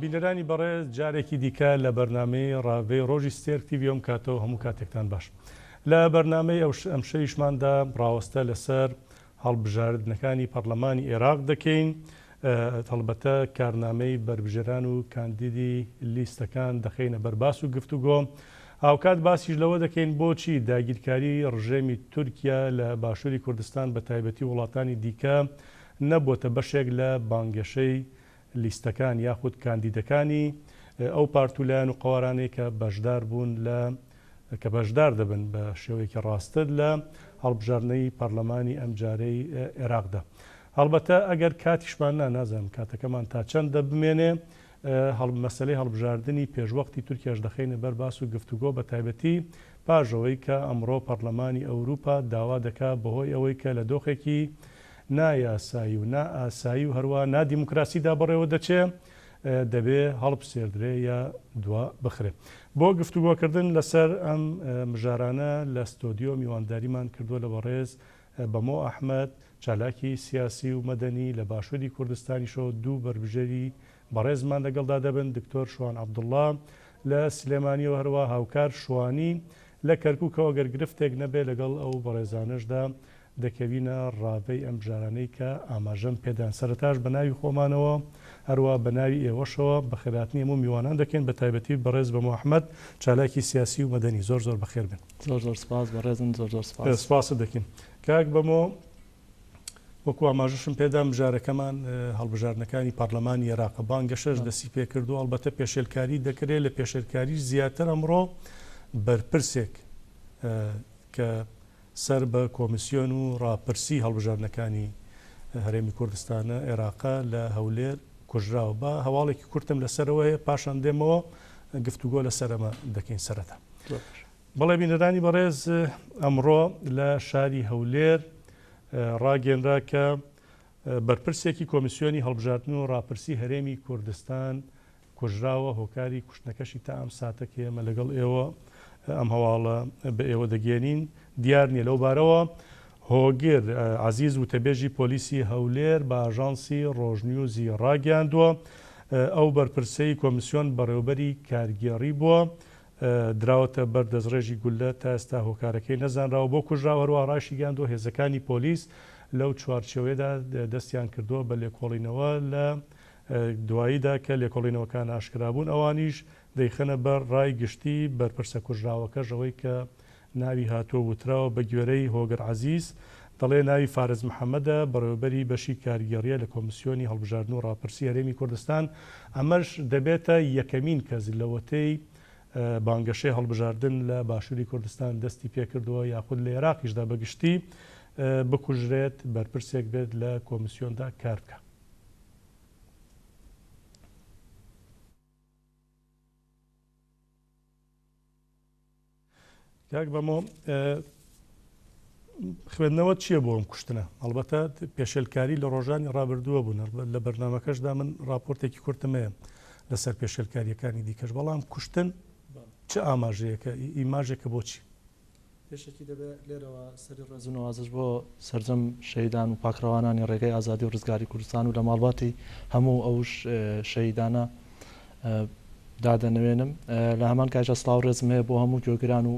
بینەرانی بەڕێز جارێکی دیکە لە بەرنامەی ڕاوێ ڕۆژی سێر تیڤیۆم کاتەوە هەموو کاتێکتان باش. لە بەرنامەی ئەم شەویشماندا ڕاوەستە لەسەر هەڵبژاردنەکانی پەرلەمانی عێراق دەکەین. هەڵبەتە کارنامەی بربژێران و کاندیدی لیستەکان دەخینە بەرباس و گفتوگۆ. هاوکات باسیش لەوە دەکەین بۆچی داگیرکاری ڕژێمی تورکیا لە باشووری کوردستان بە تایبەتی وڵاتانی دیکە نەبووتە بەشێک لە بانگەشەی لیستەکان یاخود کاندیدەکانی ئەو پارتولایان و قوارانەی کە بەشدار بوون کە بەشدار دەبن بە شێوەیەکی ڕاستت لە هەڵبژاردنەی پەرلەمانی ئەم جارەی عێراقدا. هەڵبەتە ئەگەر کاتیشمان نازانم کاتەکەمان تا چەندە بمێنێ مەسەلەی هەڵبژاردننی پێشوەختی تورکیاش دەخینە بەرباس و گفتوگۆ بە تایبەتی پاژەوەی کە ئەمڕۆ پەرلەمانی ئەوروپا داوا دەکات بەهۆی ئەوەی کە لە دۆخێکی نایاسایی و نائاسایی و هەروە نادیموکراسیدا بەڕێوە دەچێ دەبێ هەڵبسێردرێ یا دوا بخرێ. بۆ گفتوگۆکردن لەسەر ئەم مژارانە لە ستۆدیۆ میوانداریمان کردووە لە بەڕێز بەمۆ ئەحمەد چالاکی سیاسی و مەدەنی لە باشووری کوردستانیشەوە دوو بربژێری بەڕێزمان لەگەڵدا دەبن دکتۆر شوان عەبدوڵڵا لە سلێمانیەوە هەروە هاوکار شوانی لە کەرکووکەوە گەرگرفتێک نەبێ لەگەڵ ئەو بەڕێزانەشدا دەکەوینە ڕاوەی ئەم بژارانەی کە ئاماژەم پێدان. سەرەتاش بە ناوی خۆمانەوە هەروە بە ناوی ئێوەشەوە بە خێراتنی هەموو میوانان دەکەین بە تایبەتی بەڕێز بەمۆ ئەحمەد چالاکی سیاسی و مەدەنی زۆر زۆر بەخێر بن. زۆر سپاس بەڕێزم، زۆر سپاس دەکەین. کاک بەمۆ وەکو ئاماژەشم پێدا بژارەکەمان هەڵبژاردنەکانی پەرلەمانی عێراق بانگەشەش دەستی پێ کردو. هەڵبەتە پێشێلکاری دەکرێت لە پێشێلکاری زیاتر ئەمڕۆ بەرپرسێک کە سەر بە کۆمیسیۆن و ڕاپرسی هەڵبژاردنەکانی هەرێمی کوردستانە عێراقا لە هەولێر کوژراوە. بە هەواڵێکی کورتم لەسەرەوە هەیە پاشان دێمەوە گفتوگۆ لەسەرەمە دەکەین سەرەتا. بەڵێ بینەرانی بەڕێز ئەمڕۆ لە شاری هەولێر ڕاگەنرا کە بەرپرسێکی کۆمیسیۆنی هەڵبژاردن و ڕاپرسی هەرێمی کوردستان کوژراوە. هۆکاری کوشتنەکەشی تا ئەم ساتەکە ئێمە لەگەڵ ئێوە ئەم هەواڵە بە ئێوە دەگەێنین. دیار نییە لەو بارەوە هۆگر عەزیز وتەبێژی پۆلیسی هەولێر بە ئاژانسی ڕۆژنیوزی ڕاگەاندووە ئەو بەرپرسەی کۆمیسیۆن بەڕێوەبەری کارگێڕی بووە دراوەتە بەردەستڕێژی گولە تا ئێستا هۆکارەکەی نەزانراوە بۆ کوژراوە. هەروە ڕاشی گاندووە هێزەکانی پۆلیس لەو چوارچێوەیەدا دەستیان کردووە بە لێکۆڵینەوە لە دواییدا کە لێکۆڵینەوەکان ئاشکرابوون ئەوانیش دەیخەنە بەر ڕای گشتی بەرپرسە کوژراوەکەش ئەوەی کە ناوی هاتووە وتراوە بە گوێرەی هۆگر عەزیز دەڵێ ناوی فارز محەممەدە بەڕێوەبەری بەشی کارگێڕیە لە کۆمیسیۆنی هەڵبژاردن و ڕاپرسی هەرێمی کوردستان. ئەمەش دەبێتە یەکەمین کەس لەوەتەی بانگەشەی هەڵبژاردن لە باشووری کوردستان دەستی پێکردووە یاخود لە عێراقیشدا بەگشتی بکوژرێت بەرپرسێک بێت لە کۆمیسیۆندا کار بکە. کاک بەمۆ خوێندنەوە چییە بۆ ئەم کوشتنە؟ هەڵبەتە پێشێلکاری لە ڕۆژانی ڕابردووە بوون لە بەرنامەکەشدا من راپۆرتێکی کورتمەیە لەسەر پێشێلکاریەکانی دیکەش، بەڵام کوشتن چه ئاماژەیەکە ئیماژێکە بۆچی؟ پێشێکی دەبێت لێرەوە سەری ڕێزونەوازش بۆ سەرجەم شەیدان و پاکڕەوانانی ڕێگەی ئازادی و ڕزگاری کوردستان و لە ماڵباتی هەموو ئەوش شەیدانە دادەنوێنم. لە هەمان کاژە سڵاو ڕێزم هەیە بۆ هەموو گوێگران و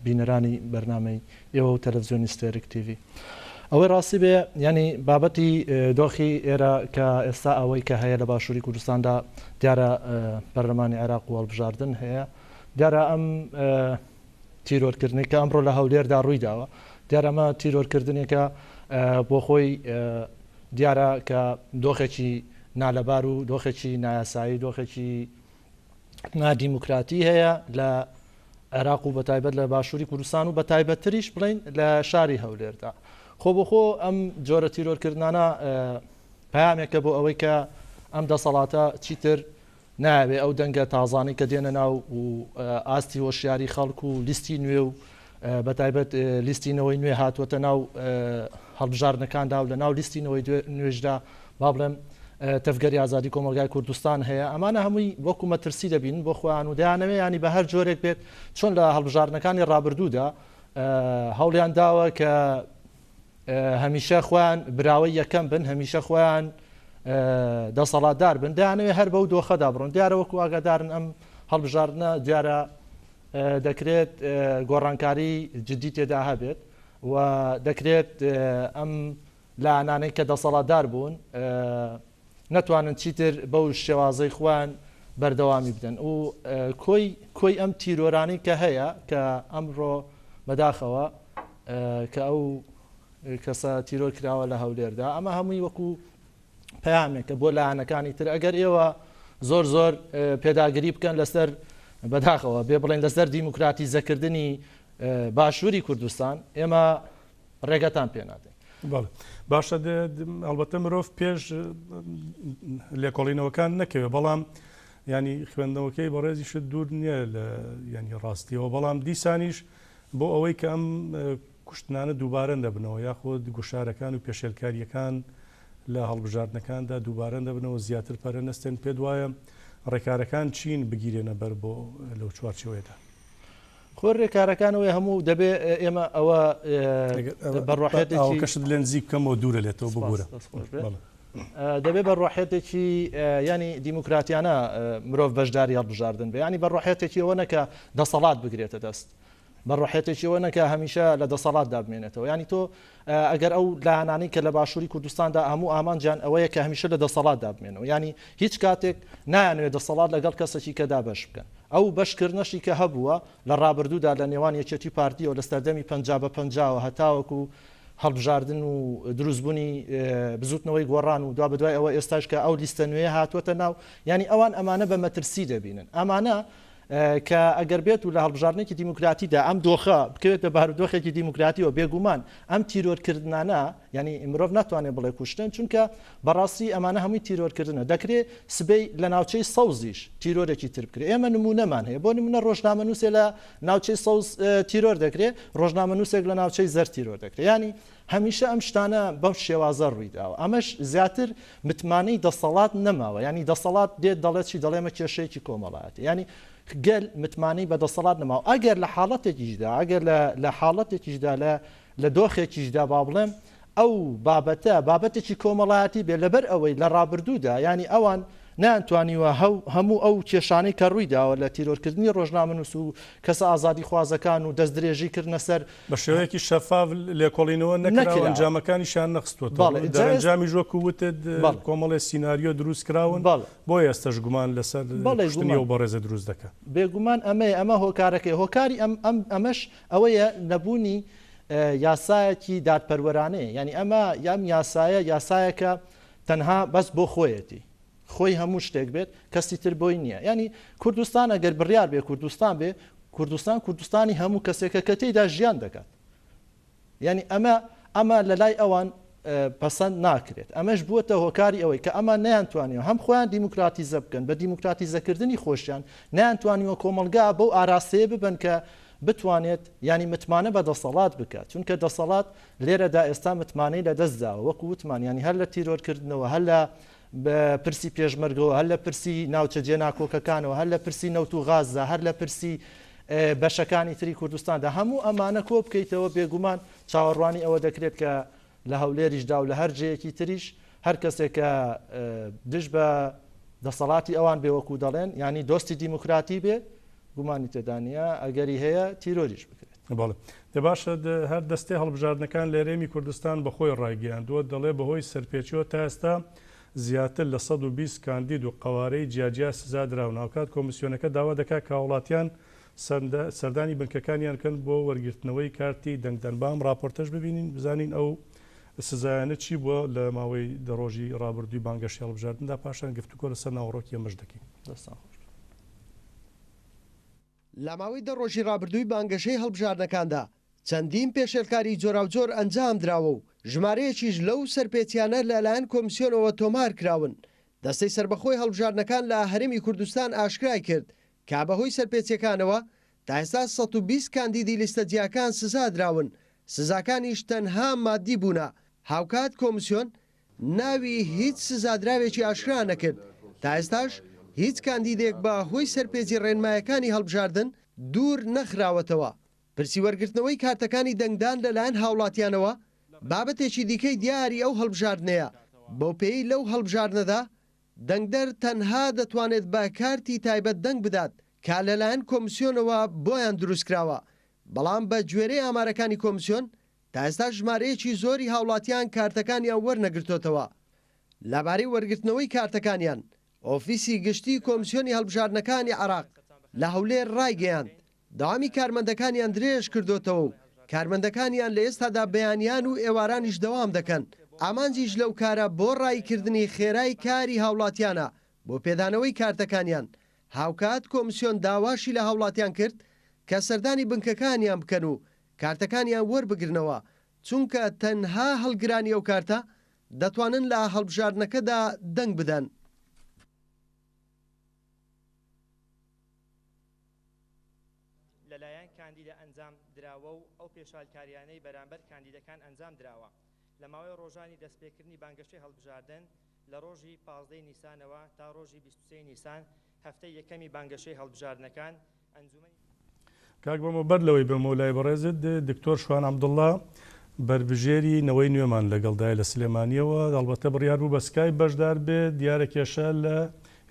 بینەرانی بەرنامەی ئێوە و تەلەڤیزیۆنی ستێرک تیڤی. ئەوەی ڕاستی بێ ینی بابەتی دۆخی ئێرە کە ئێستا ئەوەی کە هەیە لە باشووری کوردستاندا دیارە پەرلەمانی عێراق و هەڵبژاردن هەیە. دیارە ئەم تیرۆرکردنی کە ئەمڕۆ لە هەولێردا ڕووی داوە دیارە ئەمە تیرۆرکردنێکە بۆ خۆی دیارە کە دۆخێکی نالەبار و دۆخێکی نایاسایی دۆخێکی نادیموکراتی هەیە لە عێراق و بەتایبەت لە باشووری کوردستان و بەتایبەتتریش بڵین لە شاری هەولێردا. خۆ بۆخۆ ئەم جۆرە تیرۆرکردانە پامێکە بۆ ئەوەی کە ئەم دەسەڵاتە چیتر ناوێ ئەو دەنگە تازانی کە دێنە ناو و ئاستی هۆشیاری خەڵک و لیستی نوێ و بەتایبەت لیستینەوەی نوێ هاتووەتە ناو هەڵبژاردنەکاندا و لە ناو لیستینەوەی نوێژدا با بڵێم تەفگەری ئازادی کۆمەلگای کوردستان هەیە. ئەمانە هەمووی وەکو مەترسی دەبین بۆ خۆیان و دەیانەوێ ینی بە هەر جۆرێک بێت چۆن لە هەڵبژاردنەکانی ڕابردوودا هەوڵیان داوە کە هەمیشە خۆیان براوەی یەکەم بن، هەمیشە خۆیان دەسەڵاتدار بن دەیانەوێت هەر بەو دۆخەدا بڕۆن دیارە وەکو ئاگادارن ئەم هەڵبژاردنە دیارە دەکرێت گۆڕانکاری جدی تێدا هەبێت و دەکرێت ئەم لایەنانەی کە دەسەڵاتدار بوون نەتوانن چیتر بەو شێوازەی خوان بەردەوامی بدەن و کۆی ئەم تیرۆرانی کە هەیە کە ئەمڕۆ بەداخەوە کە ئەو کەسە تیرۆر کراوە لە هەولێردا ئەمە هەمووی وەکو پەیامێکە بۆ لایەنەکانی تر ئەگەر ئێوە زۆر پێداگیری بکەن لەسەر بەداخەوە بێ بڵێن لەسەر دیموکراتیزەکردنی باشووری کوردستان ئێمە ڕێگەتان پێ نادەین. باشە ئەلبەتە مرۆڤ پێش لێکۆڵینەوەکان نەکەوێت بەڵام ینی خوێندنەوەکەی بەڕێزی شت دوور نییە لە ینی ڕاستیەوە بەڵام دیسانیش بۆ ئەوەی کە ئەم کوشتنانە دووبارە دەبنەوە یاخود گوشارەکان و پێشێلکاریەکان لە هەڵبژاردنەکان دووبارە دەبنەوە زیاتر پەرەنەستێن پێ وایە ڕێکارەکان چین بگیرێنە بەر بۆ لەو چوارچەوەیدا. خۆ ڕێکارەکانەوەی هەموو دەبێ ئێمە ئەوە بەڕۆحێتەکەشت لێن نزیک بکەمەوە دوورە لێتەوە بگورە دەبێت بە ڕۆحێتێکی ینی دیموکراتیانە مرۆڤ بەشداری هەڵبژاردن بێ ینی بە ڕۆحێتێکی ئەوە نەکە دەسەڵات بگرێتە دەست بە ڕۆحێتێکی ئەوە نەکە هەمیشە لە دەسەڵات دابمێنێتەوە ینی تۆ ئەگەر ئەو لایەنانەی کە لە باشووری کوردستاندا هەموو ئامانجیان ئەوەیە کە هەمیشە لە دەسەڵات دابمێنەوە ینی هیچ کاتێک نایانوێت دەسەڵات لەگەڵ کەسێکی کەدا بەش بکەن ئەو بەشکردنەشی کە هەبووە لە ڕابردوودا لە نێوان یەکێتی پارتیەوە لە سەردەمی 50 هەتاوەکو هەڵبژاردن و دروستبوونی بزوتنەوەی گۆڕان و دوا بەدوای ئەوە ئێستاش کە ئەو لیستە نوێ هاتووەتە ناو ینی ئەوان ئەمانە بە مەترسی دەبینن ئەمانە کە ئەگەر بێت و لە هەڵبژاردنێکی دیموکراتیدا ئەم دۆخە بکەوێت بە بارودۆخێکی دیموکراتیەوە بێگومان ئەم تیرۆرکردانە ینی مرۆڤ ناتوانێت بڵێ کوشتن چونکە بەڕاستی ئەمانە هەمووی تیرۆرکردنە دەکرێت سبەی لە ناوچەی سەوزیش تیرۆرێکی تر بکرێت ئێمە نمونەمان هەیە بۆ نمونە ڕۆژنامەنووسێ لە ناوچەی سەوز تیرۆر دەکرێت ڕۆژنامەنووسێک لە ناوچەی زەر تیرۆر دەکرێت ینی هەمیشە ئەم شتانە بەم شێوازە ڕوویداوە ئەمەش زیاتر متمانەی دەسەڵات نەماوە ینی دەسەڵات دێت دەڵێت چی دەڵێمە کێشەیەکی کۆمەڵایەتی ینی گەل متمانەی بە دەسەڵات نەماوە ئەگەر لە حاڵەتێکیشدا ئەگەر لە حاڵەتێکیشدا لە دۆخێکیشدا با بڵێم ئەو بابەتێکی کۆمەڵایەتی بێ لەبەر ئەوەی لە ڕابردوودا ینی ئەوان نانتوانیوە هەموو ئەو کێشانەی کە ڕوویداوە لە تیرۆرکردنی ڕۆژنامەنووس و کەسە ئازادی خوازەکان و دەست درێژی کردنەسەر بە شێوەیەکی شەفاف لێکۆڵینەوە نەکراوە ئەنجامەکانیشان نەخستووە دەرەنجامی ژۆک وتت کۆمەڵێ سیناریۆ دروست کراون بۆ ئێستش گومان لەسەر و بە ڕێزە دروست دەکات بێگومان ئەمە هۆکارەکەی هۆکاری ئەمەش ئەوەیە نەبوونی یاسایەکی دادپەروەرانەیە ینی ئەمە یام یاسایەکە تەنها بەس بۆ خۆیەتی خۆی هەموو شتێک بێت کەسی تر بۆی نییە ینی کوردستان ئەگەر بڕیار بێ کوردستان بێ کوردستانی هەموو کەسێکە کە تێیدا ژیان دەکات ینی ئەمە لە لای ئەوان پەسەند ناکرێت ئەمەش بووەتە هۆکاری ئەوەی کە ئەمە نەیانتوانیەوە هەم خۆیان دیموکراتیزە بکەن بە دیموکراتیزەکردنی خۆشیان نەیانتوانیوە کۆمەلگا بەو ئاراستەیە ببن کە بتوانێت ینی متمانە بە دەسەڵات بکات چونکە دەسەڵات لێرەدا ئێستا متمانەی لە دەستداوە وەکو وتمان ینی هەر لە تیرۆرکردنەوە هەر لە پرسی پێشمەرگەوە هەر لە پرسی ناوچە جێناکۆکەکانەوە هەر لە پرسی نەوت و غازدا هەر لە پرسی بەشەکانی تری کوردستاندا هەموو ئەمانە کۆ بکەیتەوە بێگومان چاوەڕوانی ئەوە دەکرێت کە لە هەولێریشدا و لە هەر جەیەکی تریش هەر کەسێک کە دش بە دەسەڵاتی ئەوان بێوەکو دەڵێن ینی دۆستی دیموکراتی بێ گومانی تێدانە ئەگەری هەیە تیرۆریش بکرێت بەڵێ دەباشە هەر دەستی هەڵبژاردنەکان لە هەرێمی کوردستان بەخۆی ڕایگەیاندووە دەڵێ بەهۆی سەرپێچیەوە تا ئێستا زیاتر لە 120 کاندید و قوارەی جیاجیا سزا دراو ناوکات کۆمیسیۆنەکە داوا دەکات کە وڵاتیان سەردانی بنکەکانیان کەن بۆ وەرگرتنەوەی کارتی دەنگدەنبام راپۆرتەش ببینین بزانین ئەو سزایانە چی بووە لە ماوەی ڕۆژی ڕابردووی بانگەشی هەڵبژاردندا پاشان گفتوگۆ لەسەر ناوەڕۆکی ئەمەش دەکەین. لە ماوەی دە ڕۆژی ڕابردووی بانگەشەی هەڵبژاردنەکاندا چەندین پێشێلکاری جۆراوجۆر ئەنجام دراوە و ژمارەیەکیش لەو سەرپێچیانە لەلایەن کۆمیسیۆنەوە تۆمار کراون. دەستەی سربەخۆی هەڵبژاردنەکان لە هەرێمی کوردستان ئاشکرای کرد کە بەهۆی سەرپێچیەکانەوە تا ئێستا 120 کاندیدی لیستە جیاکان سزا دراون. سزاکانیش تەنها مادی بوونە. هاوکات کۆمیسیۆن ناوی هیچ سزادراوێکی ئاشکرا نەکرد. تا ئێستاش هیچ کاندیدێک بە هۆی سەرپێچی ڕێنمایەکانی هەڵبژاردن دوور نەخراوەتەوە. پرسی وەرگرتنەوەی کارتەکانی دەنگدان لەلایەن هاوڵاتیانەوە بابەتێکی دیکەی دیاری ئەو هەڵبژاردنەیە بۆ پێی لەو هەڵبژارنەدا دەنگدەر تەنها دەتوانێت بە کارتی تایبەت دەنگ بدات کا لەلایەن کۆمیسیۆنەوە بۆیان دروستکراوە بەڵام بە گوێرەی ئامارەکانی کۆمیسیۆن تا ئێستا ژمارەیەکی زۆری هاوڵاتیان کارتەکانیان وەرنەگرتوتەوە لەبارەی وەرگرتنەوەی کارتەکانیان ئۆفیسی گشتی کۆمیسیۆنی هەڵبژاردنەکانی عێراق لە هەولێر ڕایگەیاند داوامی کارمەندەکانیان درێژ کردوتەوە و کارمەندەکانیان لە ئێستادا بەیانیان و ئێوارانیش دەوام دەکەن ئامانجیش لەو کارە بۆ ڕایکردنی خێرای کاری هاوڵاتیانە بۆ پێدانەوەی کارتەکانیان هاوکات کۆمیسیۆن داواشی لە هاوڵاتیان کرد کە سەردانی بنکەکانیان بکەن و کارتەکانیان وەربگرنەوە چونکە تەنها هەڵگرانی ئەو کارتە دەتوانن لە هەڵبژاردنەکەدا دەنگ بدەن. لەلایەن کاندیدە ئەنجام دراوە و ئەو پێشالکاریانەی بەرامبەر کاندیدەکان ئەنجام دراوە لە ماوەی ڕۆژانی دەستپێکردنی بانگەشەی هەڵبژاردن لە ڕۆژی 15 نیسانەوە تا ڕۆژی 23 نیسان هەفتەی یەکەمی بانگەشەی هەڵبژاردنەکان ئەنجومەنی کاک بەمە بەر لەوەی بەمە لای بەڕێزت دکتۆر شوان عەبدوڵڵا بەربژێری نەوەی نوێمان لەگەڵدای لە سلێمانیەوە ئەڵبەتە بڕیار بوو بە سکای بەشدار بێت دیارە کێشە لە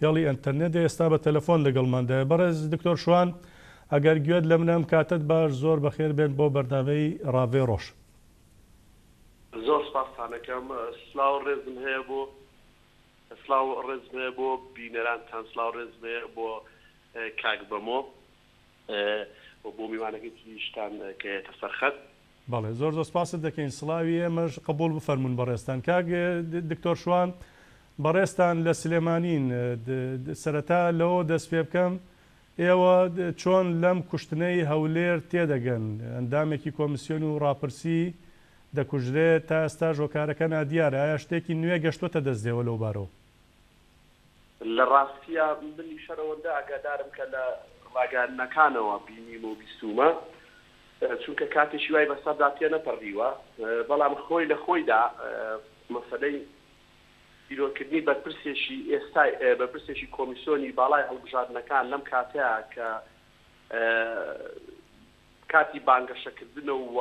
هێڵی ئەنتەرنێت ئێستا بە تەلەفۆن لەگەڵماندایە بەڕێز دکتۆر شوان ئەگەر گوێت لە منەم کاتت باش زۆر بەخێر بێن بۆ بەرداوەی ڕاوێ ڕۆژ زۆر سپاسانەکەم سلااو ڕێزم هەیە بۆ سلااو ڕێزم هەیە بۆ بینەرانتان سلااو ڕێزم هەیە بۆ کاک بەمۆ بۆ میوانەکەی تریشتان کەیەتە سەرخەت بەڵێ زۆر زۆر سپاست دەکەین سڵاوی ئێمەش قبول بفەرمونون بەڕێستان کاک دکتۆر شوان بەڕێستان لە سلێمانین سەرەتا لەوە دەست پێ بکەم ئێوە چۆن لەم کوشتنەی هەولێر تێدەگەن ئەندامێکی کۆمیسیۆن و ڕاپرسی دەکوژرێت تا ئێستا ژۆکارەکە نادیارە ئایا شتێکی نوێ گەشتوتە دەستێەوە لەو بارەوە لە ڕاستیە منی شەرەوەدا ئاگادارم کە لە ڕاگەاندنەکانەوە بینیم و بیستومە چونکە کاتێکی وای بەسەردا تێ نەپەڕیوە بەڵام خۆی لە خۆیدا مەسەلەی بیرۆکردنی بەرپرسێکی ئێستا بەرپرسێکی کۆمیسیۆنی باڵای هەڵبژاردنەکان لەم کاتەیە کە کاتی بانگەشەکردن و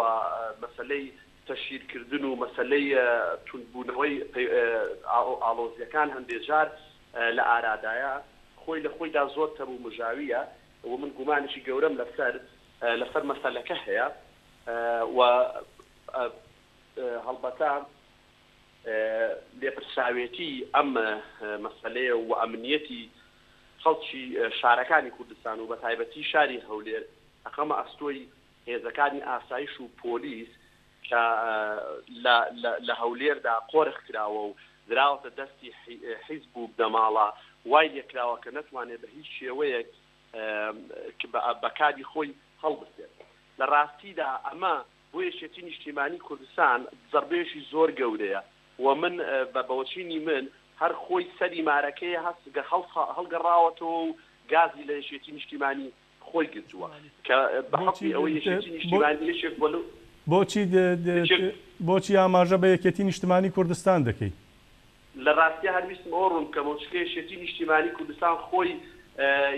مەسەلەی تەشیرکردن و مەسەلەی توندبوونەوەی ئاڵۆزیەکان هەندێک جار لە ئارادایە خۆی لە خۆیدا زۆر تەبوو مژاویە و من گومانشی گەورەم لەسەر مەسەلەکە هەیە و هەڵبەتە لێپرساوێتی ئەم مەسەلەیە و ئەمنیەتی خەڵکی شارەکانی کوردستان و بە تایبەتی شاری هەولێر ئەقەمە ئەستۆی هێزەکانی ئاسایش و پۆلیس کە لە هەولێردا قۆرخ کراوە و دراوەتە دەستی حیزب و بنەماڵە وای لێکراوە کە نەتوانێت بە هیچ شێوەیەک بەکاری خۆی هەڵبستێت لە ڕاستیدا ئەمە بۆ یەکێتی نیشتیمانی کوردستان زەربەیەکی زۆر گەورەیە و من بەوەچینی من هەر خۆی سەری مارەکەی هەست هەڵگەڕاوەتەوە و گازی لە یەکێتی نیشتیمانی خۆی گرتووە کە بەحەقی ئەوەی یەکێتی نیشتیمانی یەکێک بۆ بۆچی ئاماژە بە یەکێتی نیشتیمانی کوردستان دەکەیت لە ڕاستیە هەرویستم ئەوە ڕوون کە مۆچکە یەکێتی نیشتیمانی کوردستان خۆی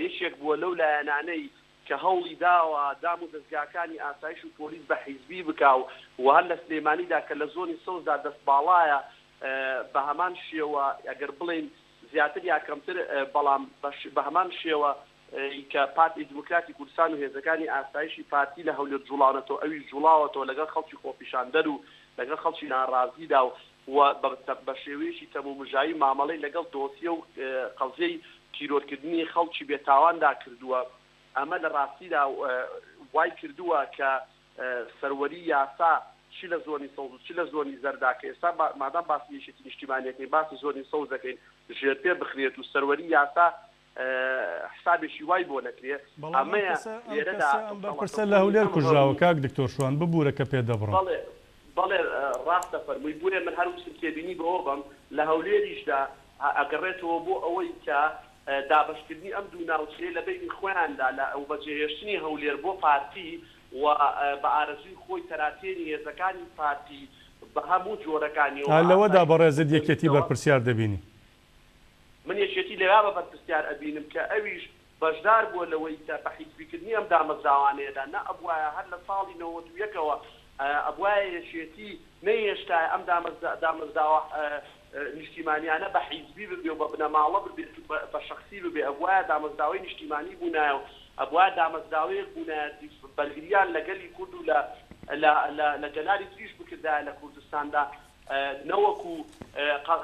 یەکێک بووە لەو لایەنانەی کە هەوڵی داوە دام و دەستگاکانی ئاسایش و پۆلیس بە حیزبی بکاو و هەر لە سلێمانیدا کە لە زۆنی سەوزدا دەست باڵایە بە هەمان شێوە ئەگەر بڵێن زیاتر یا کەمتر بەڵام بە هەمان شێوە کە پارتی دیموکراتی کوردستان و هێزەکانی ئاسایشی پارتی لە هەولێر جوڵاونەتەوە ئەویش جوڵاوەتەوە لەگەڵ خەڵکی خۆپیشاندەر و لەگەڵ خەڵکی ناڕازیدا و بە شێوەیەکی تەمومژایی مامەڵەی لەگەڵ دۆسیە و قەزەی تیرۆرکردنی خەڵکی بێتاواندا کردووە ئەمە لە ڕاستیدا وای کردووە کە سەروەری یاسا چی لە زۆنی سەوز و چی لە زۆنی زەرداکە ئێستا مادام باسی یەکێتی نیشتیمانیەکەی باسی زۆنی سەوز دەکەین ژێر پێ بخرێت و سەروەری یاسا حسابێکی وای بۆ نەکرێت ئەمەیە لێرەدا بەرپرسە لە هەولێر کوژراوە کاک دکتۆر شوان ببوورە کە پێ دەبڕن بەڵێ ڕاستە فەرمووی بووێ من هەروسم تێبینی بەوە بم لە هەولێریشدا ئەگەڕێتەوە بۆ ئەوەی کە دابشکردنی ئەم دوو ناوچەیە لە بینی خۆیاندا لە ئەو بەجێهێشتنی هەولێر بۆ پارتی و بە ئارەزوی خۆی تەراتێنی هێزەکانی پارتی بە هەموو جۆرەکانی لەوەدا بەڕێزت یەکێتی بەرپرسیار دەبینی من یەکێتی لەوا بە بەرپرسیار ئەبینم کە ئەویش بەشدار بووە لەوەی بە حیزبیکردنی ئەم دامەزراوانەیەدا نە ئەبوایە هەر لە ساڵی 91ەوە ئەبوایە یەکێتی نەهێشتا ئەم دامەزراوە نیشتیمانیانە بە حیزبی ببێ و بە بنەماڵە ببێت بە شخصی ببێ ئەوە دامەزراوەی نیشتیمانی بوونایە و ئەوە دامەزراوەیەک بوونایە بەرگریان لەگەلی کورد و لە جەلاری تریش بکردایە لە کوردستاندا نەوەکو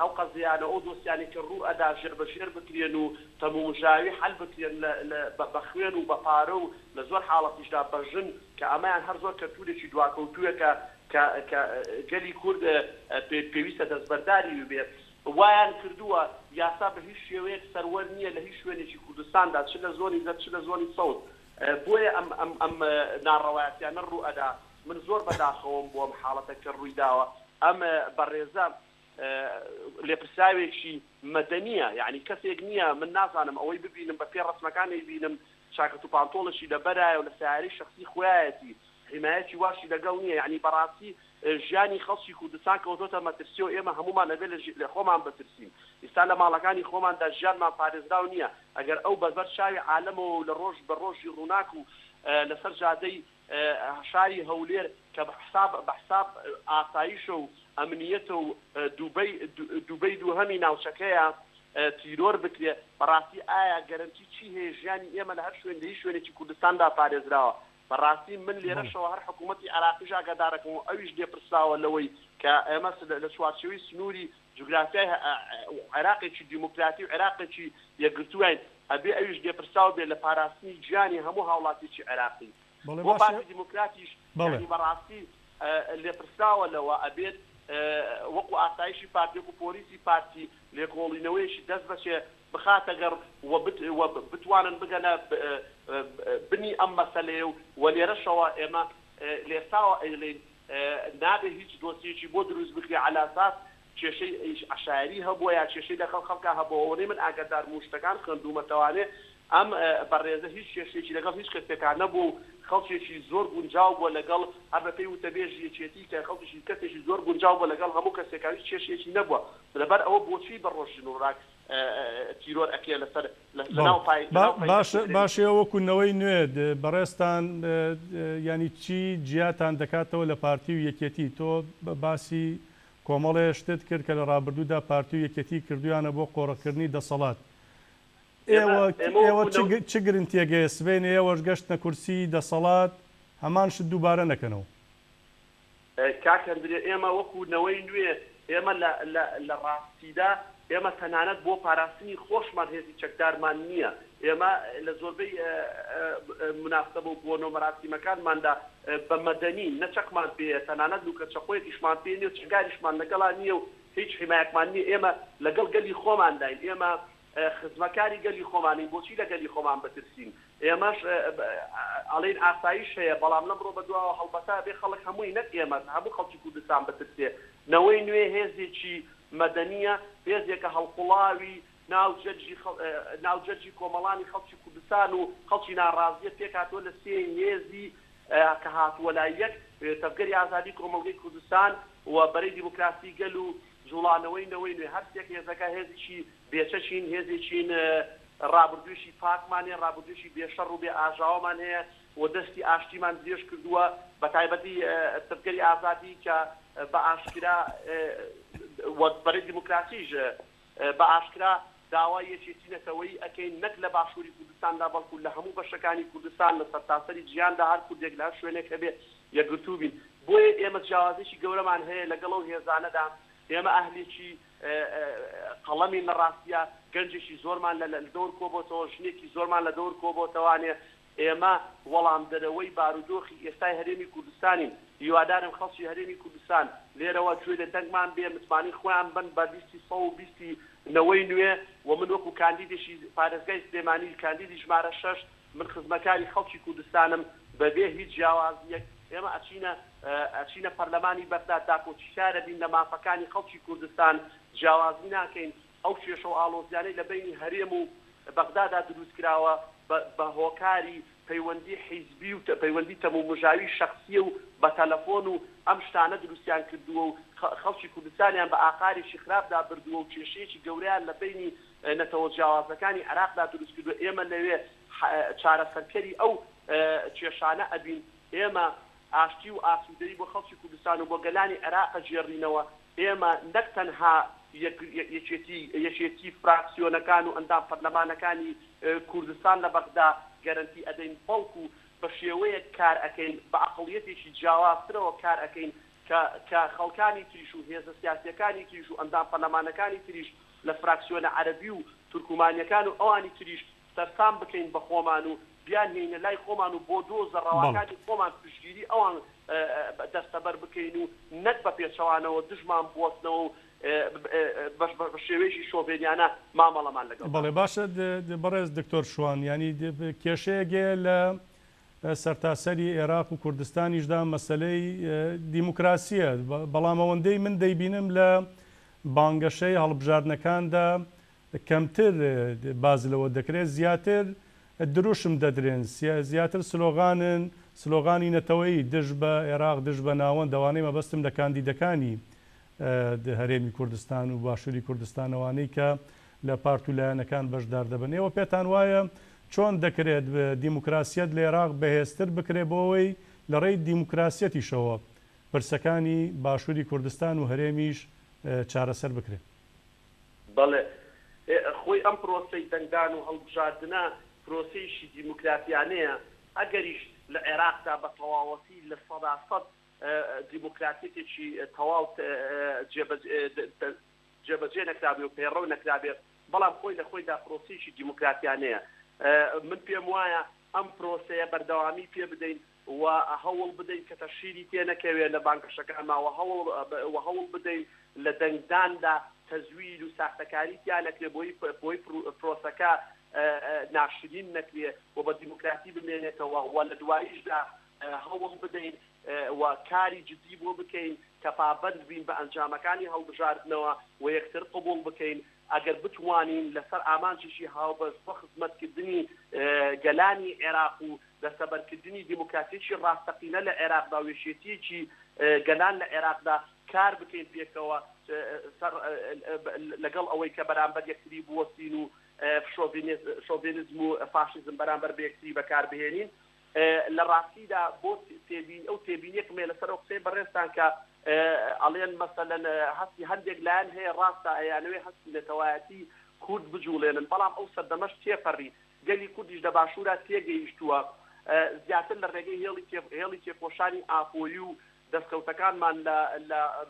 ئەو قەزیانە ئەو دۆستیانی کە ڕوو ئەدا ژێر بە ژێر بکرێن و تەمومژاوی حەل بکرێن بە خوێن و بە پارە و لە زۆر حاڵەتیشدا بەژن کە ئەمایان هەر زۆر کەلتورێکی دواکەوتووە کە گەلی کورد پێویستە دەستبەرداری ببێت وایان کردووە یاسا بە هیچ شێوەیەک سەروەر نییە لە هیچ شوێنێکی کوردستاندا چ لە زۆنی زەر چ لە زۆنی سەوت بۆیە ئەم ناڕەوایەتیانە ڕوو ئەدا من زۆر بەداخەوەم بۆ ئەم حاڵەتە کە ڕووی داوە ئەم بەڕێزە لێپرساوێکی مەدەنیە یعنی کەسێک نییە من نازانم ئەوەی ببینم بە پێ ڕسمەکانی بینم چاکەت و پانتۆڵشی لەبەرایە و لە سیاری شخصی خۆیەتی حمایەتی واشی لەگەڵ نییە یعنی بەڕاستی ژیانی خەڵکی کوردستان کەوتۆتە مەترسی و ئێمە هەمومان لەبێت لە خۆمان بترسین ئێستا لە ماڵەکانی خۆماندا ژیانمان پارێزراو نییە ئەگەر ئەو بەزەر شاوی عالەمەوە و لە ڕۆژ بە ڕۆژی ڕووناک و لەسەر جادەی شاری هەولێر کە بەحساب ئاسایشە و ئەمنیەتە و دووبەی دووهەمی ناوچەکەیە تیرۆر بکرێ بەڕاستی ئایا گەرنتی چی هەیە ژیانی ئێمە لە هەر شوێن لە هیچ شوێنێکی کوردستاندا پارێزراوە بەڕاستی من لێرەشەوە هەر حکوومەتی عراقیش ئاگادارەکەم و ئەویش لێپرساوە لەوەی کە ئێمە لە چوارچێوەی سنووری جوگرافیای عێراقێکی دیموکراتی و عێراقێکی یەکگرتووین ئەبێ ئەویش لێپرساوە بێت لە پاراستنی جیانی هەموو هاوڵاتێکی عێراقی بۆ پارتی دیموکراتیش بەڕاستی لێپرساوە لەوە ئەبێت وەکو ئاسایشی پارتی وەکو پۆلیسی پارتی لێکۆڵینەوەیشی دەست بەچێ بخاتەگەڕ و بتوانن بگەنە بنی ئەم مەسەلەیە و لێرەشەوە ئێمە لێساوە ئەیڵێن نابێ هیچ دۆسیەکی بۆ دروست بکرێ عەلە ئەساس کێشەی عەشایری هەبووە یا کێشەی لە خەڵکا هەبووە من ئاگادار موشتەکان خوێندومەتەوانێ ئەم بەڕێزە هیچ کێشێکی لەگەڵ هیچ کەسێکان نەبوو خەڵکێکی زۆر گونجاو بووە لەگەڵ هەر بە پێی وتەبێژ یەکێتی کە خەڵکیشی کەسێکی زۆر گونجاو بووە لەگەڵ هەموو کەسێکان هیچ کێشێکی نەبووە لەبەر ئەوە بۆچی بەڕۆژن و ڕاک تیرۆر ئەکێ لەسەر باشێ وەکوونەوەی نوێ بەڕێستان ینی چی جیاتان دەکاتەوە لە پارتی و یەکێتی تۆ باسی کۆمەڵێ شتت کرد کە لە ڕابردوودا پارتی و یەکێتی کردویانە بۆ قۆڕەکردنی دەسەڵات ئێوە چ گرنتیەگەیە سبێن ئێوەش گەشتنە کورسی دەسەڵات هەمان شت دووبارە نەکەنەوە کاکەندرێ ئێمە وەکوونەوەی نوێ ئێمە لە ڕاستیدا ئێمە تەنانەت بۆ پاراستنی خۆشمان هێزی چەکدارمان نییە ئێمە لە زۆربەی مناسبە و بۆ نۆمەراسیمەکانماندا بە مەدەنی نەچەقمان پێ تەنانەت دووکە چەقۆیەکیشمان پێ نیە و چنگاریشمان لەگەڵا نییە و هیچ حمایەتمان نییە ئێمە لەگەڵ گەلی خۆمانداین ئێمە خزمەکاری گەلی خۆمانین بۆچی لە گەلی خۆمان بترسین ئێمەش ئەڵێن ئاسایش هەیە بەڵام لەمڕۆ بەدواوە هەڵبەتا بێ خەڵک هەمووی نەک ئێمە هەموو خەڵکی کوردستان بترسێ نەوەی نوێ هێزێکی مەدەنیە هێزێکە هەڵقوڵاوی ناوجەرجی کۆمەڵانی خەڵکی کوردستان و خەڵکی ناڕازیە پێکاتوە لە سێ هێزی کە هاتووە لای یەک تەفگەری ئازادی کۆمەڵگەی کوردستان و بەرەی دیموکراسی گەل و جوڵانەوەی نەوەی نوێ هەر سێک هێزەکە هێزیشی بێچەچین هێزێکین ڕابردوویشی پاکمان هەیە ڕابردوویشی بێشەڕ و بێ ئاژاوەمان هەیە و دەستی ئاشتیمان درێژ کردووە بە تایبەتی تەفگەری ئازادی کە بە ئاشکرا بەرەی دیموکراسیش بە ئاشکرا داوای یەکێتینەتەوەی ئەکەین نەک لە باشووری کوردستاندا بەڵکو لە هەموو بەشەکانی کوردستان لە سەرتاسەری جیاندا هەر کوردێک لە هەر شوێنێک هەبێ یەکگرتوو بین بۆیە ئێمە جیاوازێکی گەورەمان هەیە لەگەڵ ئەو هێزانەدا ئێمە ئەهلێکی قەڵەمی نەڕاستیە گەنجێکی زۆرمان لە دەور کۆبۆتەوە ژنێکی زۆرمان لە دەور کۆبۆتەوانێ ئێمە وەڵام دەرەوەی بارودۆخی ئێستای هەرێمی کوردستانین هیوادارم خەڵکی هەرێمی کوردستان لێرەوە گوێ لە دەنگمان بێ متمانی خۆیان بن بە 2020 نەوەی نوێ و من وەکو کاندیدێکی پارێزگای سلێمانی کاندیدی ژمارە 6 من خزمەکاری خەڵکی کوردستانم بەبێ هیچ جیاوازیەک ئێمە ئەچینە پەرلەمانی بەغدا داکۆچیشارە بین لە مافەکانی خەڵکی کوردستان جیاوازی ناکەین ئەو کێشە و ئاڵۆزیانەی لە بینی هەرێم و بەغدادا دروست کراوە بە هۆکاری پەیوەندی حیزبی و پەیوەندی تەمومژاوی شخصیە و بە تەلەفۆن و ئەم شتانە دروستیان کردووە و خەڵکی کوردستانیان بە ئاقارێکی خراپدا بردووە و کێشەیەکی گەوریان لە بینی نەتەوە جیاوازەکانی عێراقدا دروست کردووە ئێمە لەوێ چارەسەرکەری ئەو کێشانە ئەبین ئێمە ئاشتی و ئاسوودەی بۆ خەڵکی کوردستان و بۆ گەلانی عێراق جێڕینەوە ئێمە نەک تەنها یەکێتی فراکسیۆنەکان و ئەندام پەرلەمانەکانی کوردستان لە بەغدا گەرنتی ئەدەین بەڵکو بە شێوەیەک کار ئەەکەین بە عەقڵیەتێکی جیاوازترەوە کار ئەەکەین کە خەڵکانی تریش و هێزە سیاسیەکانی تریش و ئەندام پەرلەمانەکانی تریش لە فراکسیۆنە عەرەبی و تورکمانیەکان و ئەوانی تریش سەرسام بکەین بە خۆمان و بیان هێنە لای خۆمان و بۆ دۆزە ڕەواکانی خۆمان پشتگیری ئەوان دەستەبەر بکەین و نەک بە پێچەوانەوە دژمان بوەستنەوە و بە شێوەیەکی شۆڤێنیانە مامەڵەمان لەگەڵ. بەڵێ باشە بەڕێز دکتۆر شوان ینی کێشەیەکێ لە سەرتاسەری عێراق و کوردستانیشدا مەسەلەی دیموکراسیە، بەڵام ئەوەندەی من دەیبینم لە بانگەشەی هەڵبژاردنەکاندا کەمتر باز لەوە دەکرێت، زیاتر دروشم دەدرێن، زیاتر سلۆغانی نەتەوەی دژ بە عێراق دژ بە ناوەند دەوانەی مەبەستم لە کاندیدەکانی هەرێمی کوردستان و باشووری کوردستانەوانەی کە لە پارت و لایەنەکان بەشدار دەبن. ئێوە پێتان وایە چۆن دەکرێت دیموکراسیەت لە عێراق بەهێزتر بکرێ بۆەوەی لە ڕێی دیموکراسیەتیشەوە پرسەکانی باشووری کوردستان و هەرێمیش چارەسەر بکرێت؟ بەڵێ خۆی ئەم پرۆسەی دەنگدان و هەڵبژاردنە پرۆسەیشی دیموکراتیانەیە، ئەگەریش لە عێراقدا بە تەواوەتی لە 100% دیموکراتیەتێکی تەواو جێبەجێ نەکرابێ و پەیڕەو نەکرابێ، بەڵام خۆی لە خۆیدا پرۆسەیشی دیموکراتیانەیە. من پێم وایە ئەم پرۆسەیە بەردەوامی پێ بدەین و هەوڵ بدەین کە تەشیری تێ نەکەوێت لە بانگەشەکانماوە هەوڵ بدەین لە دەنگداندا تەزویر و ساختەکاری تیان نەکرێ بۆی پرۆسەکە ناشرین نەکرێ و بە دیموکراتی بمێنێتەوە و لە دواییشدا هەوڵ بدەین و کاری جدی بۆ بکەین کە پابەند بین بە ئەنجامەکانی هەڵبژاردنەوە و یەکتر قبول بکەین. ئەگەر بتوانین لەسەر ئامانجیشی هاوبەش بە خزمەتکردنی گەلانی عێراق و دەستەبەرکردنی دیموکراتیەکی ڕاستەقینە لە عێراقدا و وێشێتیەکی گەلان لە عێراقدا کار بکەین پێکەوە لەگەڵ ئەوەی کە بەرامبەر یەکتری بوەستین و شۆڤینیزم و فاشیزم بەرامبەر بە یەکتری بەکاربهێنین. لە ڕاستیدا بۆ ئەو تێبینیەکمێ لەسەر ئەو قسەی بەڕێستان کە ئەڵێن مەسەلەن هەستی هەندێک لایەن هەیە ڕاستە ئەیانەوێ هەستی نەتەوایەتی کورد بجوڵێنن، بەڵام ئەو سەردەمەش تێپەڕی گەلی کوردیش لە باشوورا تێگەیشتووە زیاتر لە ڕێگەی هێڵی تێکۆشانی ئاپۆلی و دەستکەوتەکانمان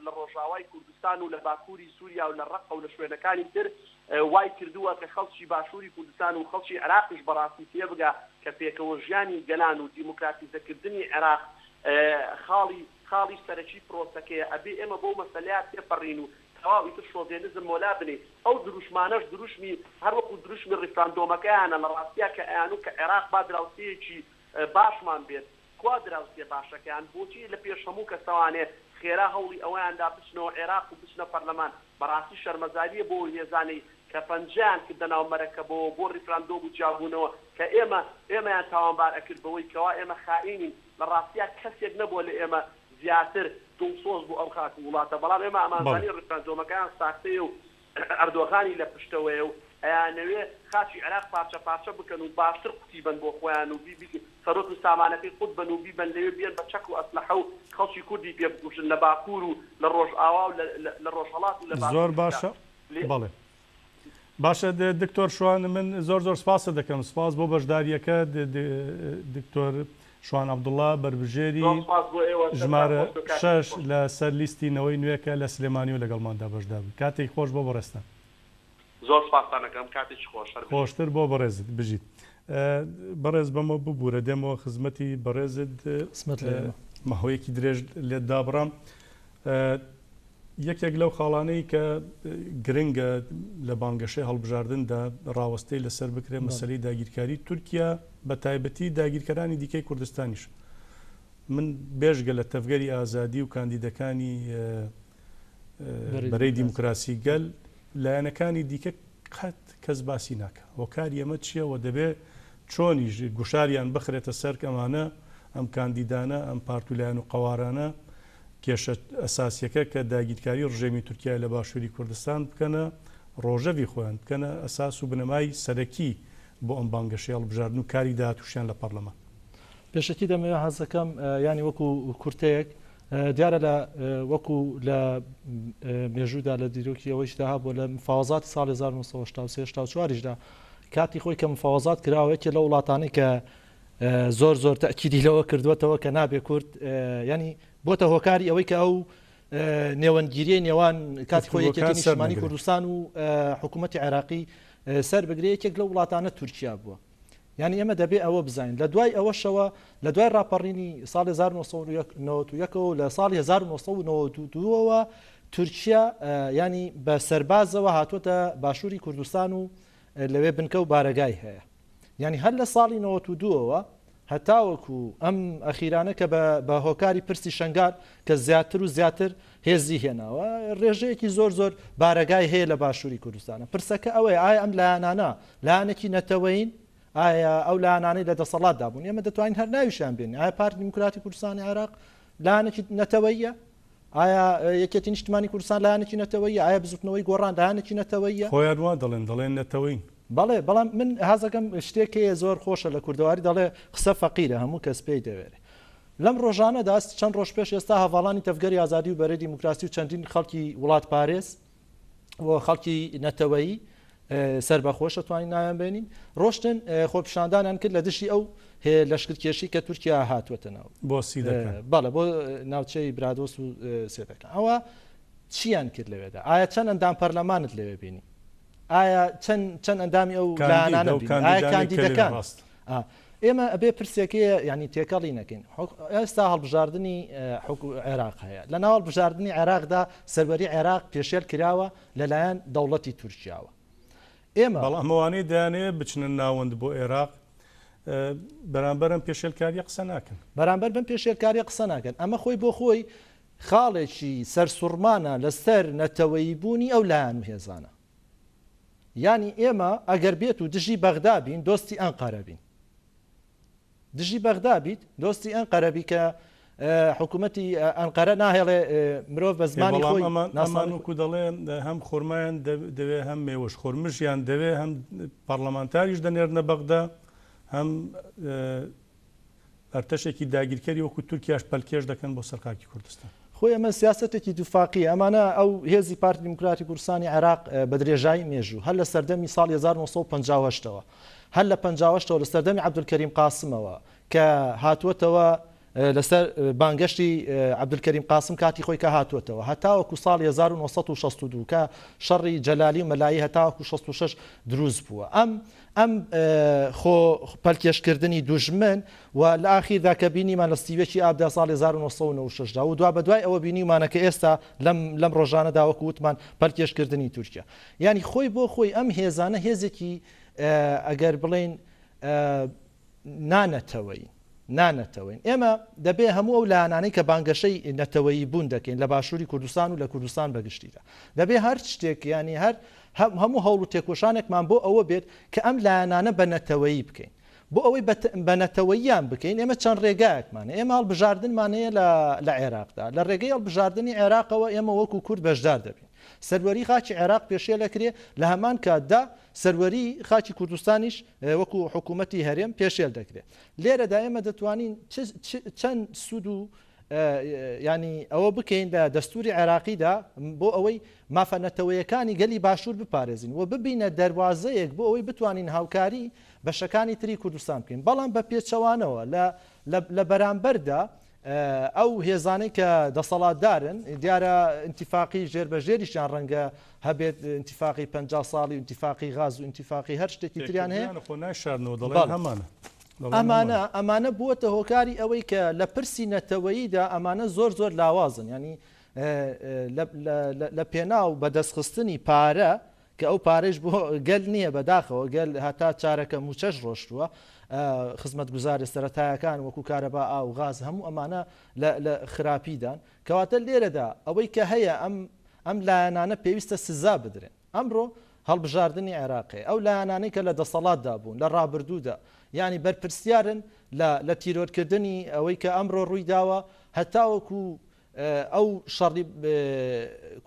لە ڕۆژاوای کوردستان و لە باکووری سووریا و لە ڕەقە و لە شوێنەکانی تر وای کردووە کە خەڵکی باشووری کوردستان و خەڵکی عێراقیش بەڕاستی تێبگا کە پێکەوە ژیانی گەلان و دیموکراتیزەکردنی عێراق خاڵی سەرەکی پرۆسەکەیە، ئەبێ ئێمە بۆ مەسەلەیە تێپەڕین و تەواوی تر شۆڤێنیزم مۆلا بنێ. ئەو دروشمانەش دروشمی هەروەکو دروشمی ڕیفراندۆمەکەیانە لە ڕاستیە کە ئەیانوو کە عێراق با دراوسەیەکی باشمان بێت، کوا دراوسێ باشەکەیان بۆچی لە پێش هەموو کەسەوانێ خێرا هەوڵی ئەوەیاندا بچنەوە عێراق و بچنە پەرلەمان. بەڕاستی شەرمەزاریە بۆ هێزانەی کە پەنجیان کردە ناو مەرەکەبەوە بۆ ریفراندۆم و جیابوونەوە کە ئێمەیان تاوانبار ئەکرد بەوەی کەوا ئێمە خائینین. لە ڕاستیە کەسێک نەبووە لە ئێمە زیاتر دڵسۆز بوو ئەو خاک وڵاتە، بەڵام ئێمە ئامانزانی ریفراندۆمەکان ساختەیە و ئەردۆغانی لە پشتەوەیە و ئەیانەوێ خاچی عێراق پارچە پارچە بکەن و باشتر قوتی بن بۆ خۆیان و سەرۆک و سامانەکەی خود بن و بیبن لەوێ بێن بە چەک و ئەسلحە و خەڵکی کوردی پێ بکوشن لە باکوور و لە ڕۆژئاوا و لە ڕۆژهەڵات و لە زۆر باشە. بەڵێ باشە دکتۆر شوان، من زۆر سپاسە دەکەم، سپاس بۆ بەشداریەکە دکتۆر شوان عەبدوڵڵا بەربژێری ژمارە 6 لە سەر لیستینەوەی نوێکە لە سلێمانی و لەگەڵماندا بەشدار بوو. کاتێک خۆش بۆ بەڕێستان. زۆر سپاسانەکەم، کاتێکی خۆشتر بۆ بەڕێزت بژیت. بەڕێز بەمە ببوورە دێمەوە خزمەتی بەڕێزت مەهۆیەکی درێژ لێت دابڕام. یەکێک لەو خاڵانەی کە گرنگە لە بانگەشەی هەڵبژاردندا ڕاوەستەی لەسەر بکرێ مەسەلەی داگیرکاری تورکیا بە تایبەتی داگیرکەرانی دیکەی کوردستانیش. من بێژگە لە تەفگەری ئازادی و کاندیدەکانی بەرەی دیموکراسی گەل لایەنەکانی دیکە قەت کەس باسی ناکە هۆکاری ئەمە چییە و دەبێت چۆنیش گوشاریان بخرێتە سەر ئەمانە ئەم کاندیدانە ئەم پارتولایەن و قەوارانە کێشە ئەساسیەکە کە داگیرکاری ڕژێمی تورکیا لە باشووری کوردستان بکەنە ڕۆژەوی خۆیان بکەنە ئەساس و بنەمای سەرەکی بۆ ئەم بانگەشەی هەڵبژاردن و کاری داهاتووشیان لە پەرلەمان. پێشەکی دەمەوێت حەزەکەم ینی وەکو کورتەیەک دیارە لە وەکو لە مێژوودا لە دیرۆکیەوەیشدا بۆ لە مفاوەزاتی ساڵی 1964 کاتی خۆی کە مفاوەزات کراوەیەکی لە وڵاتانی کە زۆر تەکیدی لەوە کردوێتەوە کە نابێ کورد ینی بۆتە هۆکاری ئەوەی کە ئەو نێوەندگیریە نێوان کاتی خۆی یەکێتی نیشتیمانی کوردستان و حکوومەتی عێراقی سەر بگرێ یەکێک لە وڵاتانە تورکیا بووە. یعنی ئێمە دەبێ ئەوە بزانین لە دوای ئەوەشەوە لە دوای ڕاپەڕینی ساڵی 1991 لە ساڵی 1992ەوە تورکیا ینی بە سەربازەوە هاتوۆتە باشووری کوردستان و لەوێ بنکە و بارەگای هەیە. یعنی هەر لە ساڵی 92ەوە هەتاوەکو ئەم ئەخیرانە کە بە هۆکاری پرسی شنگار کە زیاتر و زیاتر هێزی هێناوە ڕێژەیەکی زۆر بارەگای هەیە لە باشووری کوردستانە. پرسەکە ئەوەیە ئایا ئەم لایەنانە لایەنێکی نەتەوەین ئایا ئەو لایەنانەی لە دەسەڵاتدا بوون ئێمە دەتوانین هەر ناویشیان بێنین. ئایا پارتی دیموکراتی کوردستانی عێراق لایەنێکی نەتەوەیە؟ ئایا یەکێتی نیشتیمانی کوردستان لایەنێکی نەتەوەیە؟ ئایا بزوتنەوەی گۆڕان لایەنێکی نەتەوەیە؟ خۆیان وا دەڵێن نەتەوەین. بەڵێ بەڵام من هازەکەم شتێکەیە زۆر خۆشە لە کوردەواری دەڵێ قسە فەقیرە هەموو کەس پێی دەوێت. لەم ڕۆژانەدا چەند ڕۆژ پێش ئێستا هەواڵانی تەفگەری ئازادی و بەرەی دیموکراسی و چەندین خەڵکی وڵات پارێز و خەڵکی نەتەوەیی سەربەخۆش توانین نایان بێنین ڕۆشتن خۆپیشاندانیان کرد لە دشی ئەو لەشکرکێشی کە تورکیا هاتووەتە ناو بۆ سیدەکە بەڵێ بۆ ناوچەی برادۆس و سێدەکە ئەوە چیان کرد لەوێدا؟ ئایا چەند ئەندام پەرلەمانت لەوێ بینی؟ ئایا چەند ئەندامی ئەو لایەنانە بینی؟ ئایا کاندیدەکان؟ ئێمە ئەبێ پرسێکەیە ینی تێکەڵی نەکەین. ئێستا هەڵبژاردننی عێراق هەیە لە ناو هەڵبژاردننی عێراقدا سەروەری عێراق پێشێل کراوە لەلایەن دەوڵەتی تورکیاوە. ئێمە بەڵامەوانەی دایانەیە بچنە ناوەند بۆ عێراق بەرامبەرم پێشێلکاری قسە ناکەن بەرامبەر بم پێشێلکاری قسە ناکەن. ئەمە خۆی بۆ خۆی خاڵێکی سەرسوڕمانە لەسەر نەتەوەیی بوونی ئەو لایەن هێزانە. ینی ئێمە ئەگەر بێت و دژی بەغدا بین دۆستی ئەنقەرە بین، دژی بەغدا بیت دۆستی ئەنقەرەبی کە حکوومەتی ئەنقەرە ناهێڵێ مرۆڤ بە زمانی خۆی ناسانکو دەڵێن هەم خۆرمایان دەوێ هەم مێوەش خۆرمژیان دەوێ هەم پەرلەمانتاریش دەنێرنە بەغدا هەم ئەرتەشێکی داگیرکەری وەکو تورکیاش پەلکێش دەکەن بۆ سەرکاکی کوردستان. خۆی ئەمە سیاسەتێکی دووفاقی ئەمانە ئەو هێزی پارتی دیموکراتی کوردستانی عێراق بە درێژایی مێژوو هەر لە سەردەمی ساڵی 1950ەوە هەر لە 1950ەوە لە سەردەمی عەبدولکەریم قاسمەوە کە هاتووەتەوە لەسەر بانگەشتی عەبدولکەریم قاسم کاتی خۆی کە هاتووەتەوە هەتاوەکو ساڵی 1962 کە شەڕی جەلالی و مەلایی هەتاوەکو 66 دروست بووە. ئەم خۆ پەلکێشکردنی دوژمن و لە ئاخیردا کە بینیمان لە ستیوێکی ئابدا ساڵی 1996 و دوا بەدوای ئەوە بینیمانەکە ئێستا لەم ڕۆژانەدا وەکو وتمان پەلکێشکردنی تورکیا. ینی خۆی بۆ خۆی ئەم هێزانە هێزێکی ئەگەر بڵێن نانەتەوەین ئێمە دەبێ هەموو ئەو لایەنانەی کە بانگەشەی نەتەوەیی بوون دەکەین لە باشووری کوردستان و لە کوردستان بەگشتیدا دەبێ هەر شتێک ینی هەر هەموو هەوڵ و تێکۆشانێکمان بۆ ئەوە بێت کە ئەم لایەنانە بە نەتەوەیی بکەین. بۆ ئەوەی بە نەتەوەییان بکەین ئێمە چەند ڕێگایەکمانە ئێمە هەڵبژاردنمانەیە لە عێراقدا لە ڕێگەی هەڵبژاردننی عێراقەوە ئێمە وەکو کورد بەشدار دەبین. سەروەری خاکی عێراق پێشێلەکرێ لە هەمان کاتدا سەروەری خاکی کوردستانیش وەکو حکوومەتی هەرێم پێشێل دەکرێت. لێرەدا ئێمە دەتوانین چەند سوود و ینی ئەوە بکەین لە دەستوری عێراقیدا بۆ ئەوەی مافەنەتەوەیەکانی گەلی باشوور بپارێزین و ببینە دەواازەیەک بۆ ئەوەی بتوانین هاوکاری بەشەکانی تری کوردستان بکەین. بەڵام بە پێچەوانەوە لە بەرامبەردا ئەو هێزانەی کە دەسەڵاتدارن دیارە ئینتیفاقی ژێربەژێریشیان ڕەنگە هەبێت ئینتیفاقی 50 ساڵی ئینتیفاقی غاز و ئینتیفاقی هەر شتێکی تریان هەیە ئەمانە بووەتە هۆکاری ئەوەی کە لە پرسی نەتەوەییدا ئەمانە زۆر لاوازن ینی لە پێناو بەدەستخستنی پارە کە ئەو پارێش بۆ گەل نییە بەداخەوە گەل هەتا چارەکە موچەش ڕۆشتووە خزمەت گوزاری سەرەتایەکان وەکو کارەبا ئاو غاز هەموو ئەمانە لە خراپیدان کەواتە لێرەدا ئەوەی کە هەیە ئەم لایەنانە پێویستە سزا بدرێن. ئەمڕۆ هەڵبژاردننی عێراقی ئەو لایەنانەی کە لە دەسەڵاتدا بوون لە ڕابردوودا ینی بەرپرسیارن لە تیرۆرکردنی ئەوەی کە ئەمڕۆ ڕووی داوە هەتاوەکو ئەو شەڕی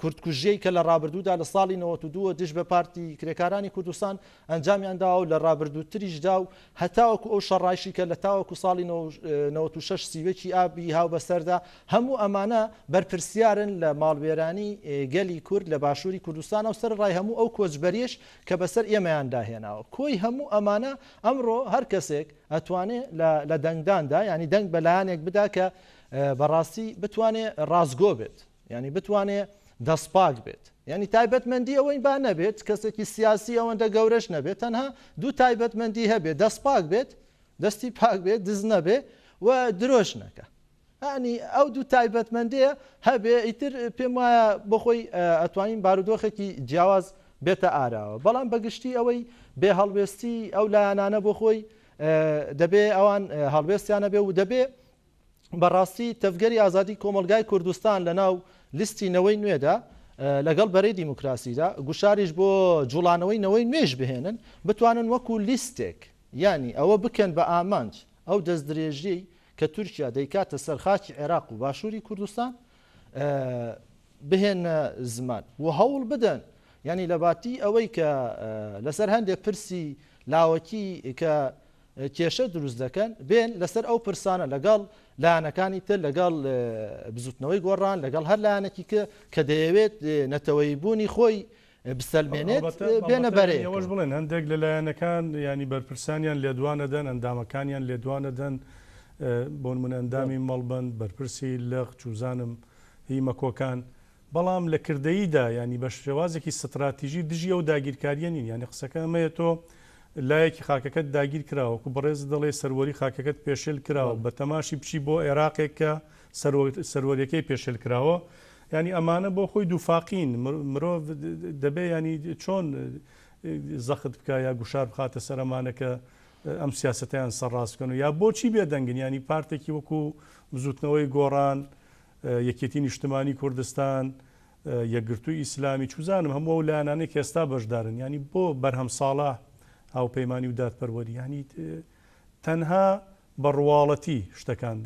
کورتکوژیەی کە لە ڕابردوودا لە ساڵی 92 دژ بە پارتی کرێکارانی کوردستان ئەنجامیاندا و لە ڕابردووتریشدا و هەتاوەکو ئەو شەڕایشی کە لە تاوەکو ساڵی 96 سیوەکی ئابی هاو بەسەردا هەموو ئەمانە بەرپرسیارن لە ماڵوێرانی گەلی کورد لە باشووری کوردستان و سەر ڕای هەموو ئەو کۆچبەریش کە بەسەر ئێمەیان داهێناوە کۆی هەموو ئەمانە ئەمڕۆ هەر کەسێک ئەتوانێت لە دەنگداندا ینی دەنگ بەلایەنێک بدا کە بەڕاستی بتوانێت ڕازگۆ بێت ینی بتوانێت دەستپاک بێت ینی تایبەتمەندی ئەوەی با نەبێت کەسێکی سیاسی ئەوەندە گەورەش نەبێت تەنها دوو تایبەتمەندی هەبێت دەستپاک بێت دەستی پاک بێت دز نەبێ و درۆژ نەکە ینی ئەو دوو تایبەتمەندەیە هەبێ ئیتر پێم وایە بۆخۆی ئەتوانین بارودۆخێکی جیاواز بێتە ئاراوە بەڵام بەگشتی ئەوەی بێ هەڵوێستی ئەو لایەنانە بۆ خۆی دەبێ ئەوان هەڵوێستیانە بێ و دەبێ بەڕاستی تەفگەری ئازادی کۆمەلگای کوردستان لە ناو لیستینەوەی نوێدا لەگەڵ بەرەی دیموکراسیدا گوشاریش بۆ جوڵانەوەی نەوەی نوێژ بهێنن بتوانن وەکو لیستێک ینی ئەوە بکەن بە ئامانج ئەو دەستدرێژی کە تورکیا دەیکاتە سەرخاکی عێراق و باشووری کوردستان بهێنە زمان و هەوڵ بدەن ینی لە باتی ئەوەی کە لەسەر هەندێک پرسی لاوەکی کە کێشە دروست دەکەن بێن لەسەر ئەو پرسانە لەگەڵ لایەنەکانی تر لەگەڵ بزوتنەوەی گۆڕان لەگەڵ هەر لایەنێکی کە دەیەوێت نەتەوەی بوونی خۆی بسەلمێنێت بێنە بەرێ ئەوەش بڵێن هەندێک لە لایەنەکان ینی بەرپرسانیان لێدوانەدەن ئەندامەکانیان لێدوانەدەن بۆن من ئەندامی مەڵبند بەرپرسی لەق چوزانم هیمە کۆکان بەڵام لە کردەییدا ینی بە شێوازێکی ستراتیژی دژی ئەو داگیرکاریە نین ینی قسەکە ئەمەیە تۆ لایەکی خاکەکەت داگیر کراوەکو بەڕێز دەڵێ سەروەری خاکەکەت پێشێل کراوە بە تەماشی بچی بۆ عێراقێک کە سەروەریەکەی پێشێل کراوە ینی ئەمانە بۆ خۆی دووفاقین مرۆڤ دەبێ ینی چۆن زەخت بکە یا گوشار بخاتە سەرمانەکە ئەم سیاستیان سەرڕاستکەن و یا بۆچی بێدەنگن ینی پارتێکی وەکو بزوتنەوەی گۆڕان یەکێتی نیشتمانی کوردستان یەکگرتووی ئیسلامی چوزانم هەموو لایەنانەی کە ئێستا بەشدارن ینی بۆ بەرهەم ساڵە هاوپەیمانی و دادپەروەری ینی تەنها بەڕواڵەتی شتەکان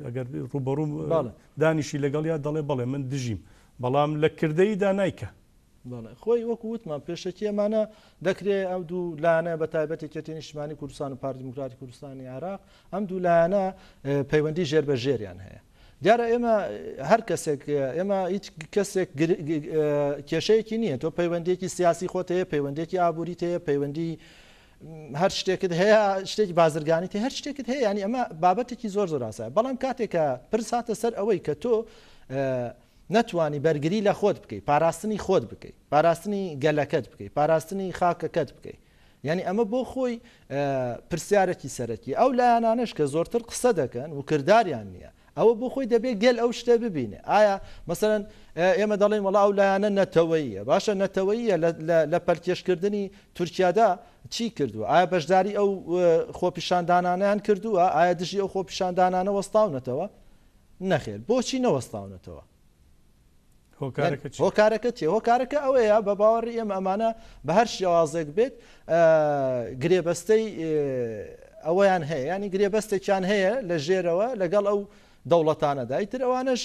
ئەگەر ڕوبەڕوو دانیشی لەگەڵ یا دەڵێ بەڵێ من دژیم بەڵام لە کردەیدا نایکە خۆی وەکو وتمان پێشەکی ئەمانە دەکرێت ئەو دوو لایەنە بە تایبەتی یەکێتی نیشتمانی کوردستان و پارتی دیموکراتی کوردستانی عێراق ئەم دوو لایەنە پەیوەندی ژێر بە ژێریان هەیە دیارە ئێمە هەر کەسێک ئێمە هیچ کەسێک کێشەیەکی نییە تۆ پەیوەندێکی سیاسی خۆت هەیە پەیوەندێکی ئابووریت هەیە پەیوەندی هەر شتێکت هەیە شتێکی بازرگانیت هەر شتێکت هەیە ینی ئەمە بابەتێکی زۆر زۆر ئاسایە بەڵام کاتێکە پرس هاتە سەر ئەوەی کە تۆ نەتوانی بەرگری لە خۆت بکەیت پاراستنی خۆت بکەیت پاراستنی گەلەکەت بکەیت پاراستنی خاکەکەت بکەیت ینی ئەمە بۆ خۆی پرسیارێکی سەرەکی ئەو لایەنانش کە زۆرتر قسە دەکەن و کرداریان نییە ئەوە بۆ خۆی دەبێت گەل ئەو شتە ببینێ ئایا مەسەرەن ئێمە دەڵێن وەڵا ئەو لایەنە نەتەوەییە باشە نەتەوەییە لە پەرکێشکردنی تورکیادا چی کردووە ئایا بەشداری ئەو خۆپیشاندانانیان کردووە ئایا دژی ئەو خۆپیشاندانانە وەستاونەتەوە نەخێر بۆچی نەوەستاونەتەوە هۆکارەکە چێ هۆکارەکە ئەوەیە بە باوەڕی ئێمە ئەمانە بە هەر شێوازێک بێت گرێبەستەی ئەوەیان هەیە ینی گرێبەستێکیان هەیە لە ژێرەوە لەگەڵ ئەو دەوڵەتانەدا ئیتر ئەوانش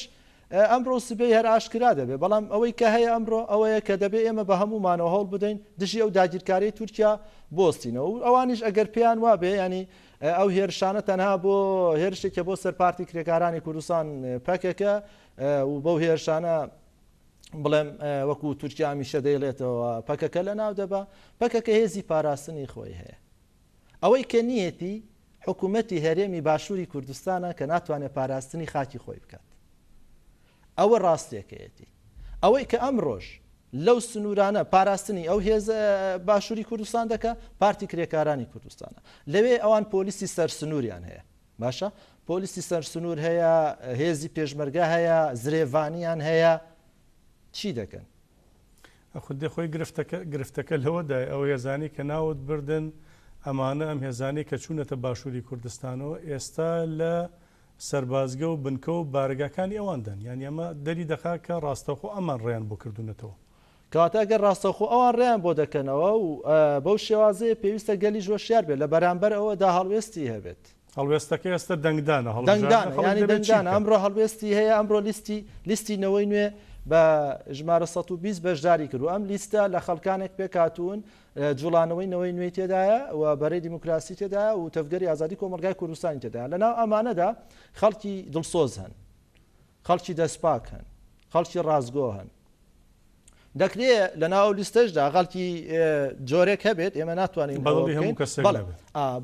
ئەمڕۆ سبەی هەر ئاشکرا دەبێت بەڵام ئەوەی کە هەیە ئەمڕۆ ئەوەیە کە دەبێت ئێمە بە هەمومانەوە هەوڵ بدەین دژی ئەو داگیرکاری تورکیا بۆستینەوە و ئەوانیش ئەگەر پێیان وابێ ینی ئەو هێرشانە تەنها بۆ هێرشێکە بۆ سەرپارتی کرێکارانی کوردستان پەکەکە و بەو هێرشانە بڵێم وەکو تورکیا هەمیشە دەیڵێتەوە پەکەکە لە ناو دەبا پەکەکە هێزی پاراستنی خۆی هەیە ئەوەی کە نیەتی حکوومەتی هەرێمی باشووری کوردستانە کە ناتوانێت پاراستنی خاکی خۆی بکات ئەوە ڕاستیەکەیەتی ئەوەی کە ئەمڕۆژ لەو سنوورانە پاراستنی ئەو هێز باشووری کوردستان دەکە پارتی کرێکارانی کوردستانە لەوێ ئەوان پۆلیسی سەر سنووریان هەیە باشە پۆلیسی سەر سنوور هەیە هێزی پێشمەرگە هەیە زرێڤانیان هەیە چی دەکەن خودی خۆی گرفتەکە لەوەدا ئەو هێزانی کە ناوت بردن ئەمانە ئەم هێزانی کە چوونەتە باشووری کوردستانەوە ئێستا لە سەربازگە و بنکە و بارگاکانی ئەواندن یان ئەمە دەری دەخا کە ڕاستەخۆ ئەمان ڕێیان بۆ کردوونەتەوە کاتەگەر ڕاستەخۆ ئەوان ڕێیان بۆ دەکەنەوە و بەو شێوازەیە پێویستە گەلی ژۆشیار بێت لە بەرامبەر ئەوەدا هەڵوێستی هەبێت هەڵوێستەکە ئێستا دەنگدانە ینی دەنگدانە ئەمڕۆ هەڵوێستی هەیە ئەمڕۆ لیستینەوەی نوێ بە ژمارە 120 بەشداری کرد و ئەم لیستە لە خەڵکانێک پێکاتون جوڵانەوەی نەوەی نوێی تێدایە و بەرەی دیموکراسی تێدایە و تەفگەری ئازادی کۆمەلگای کوردستانی تێدایە لەناو ئەمانەدا خەڵکی دڵسۆز هەن خەڵکی دەستپاک هەن خەڵکی ڕازگۆ هەن دەکرێت لە ناو لیستەشدا غەڵکی جۆرێک هەبێت ئێمە ناتوانین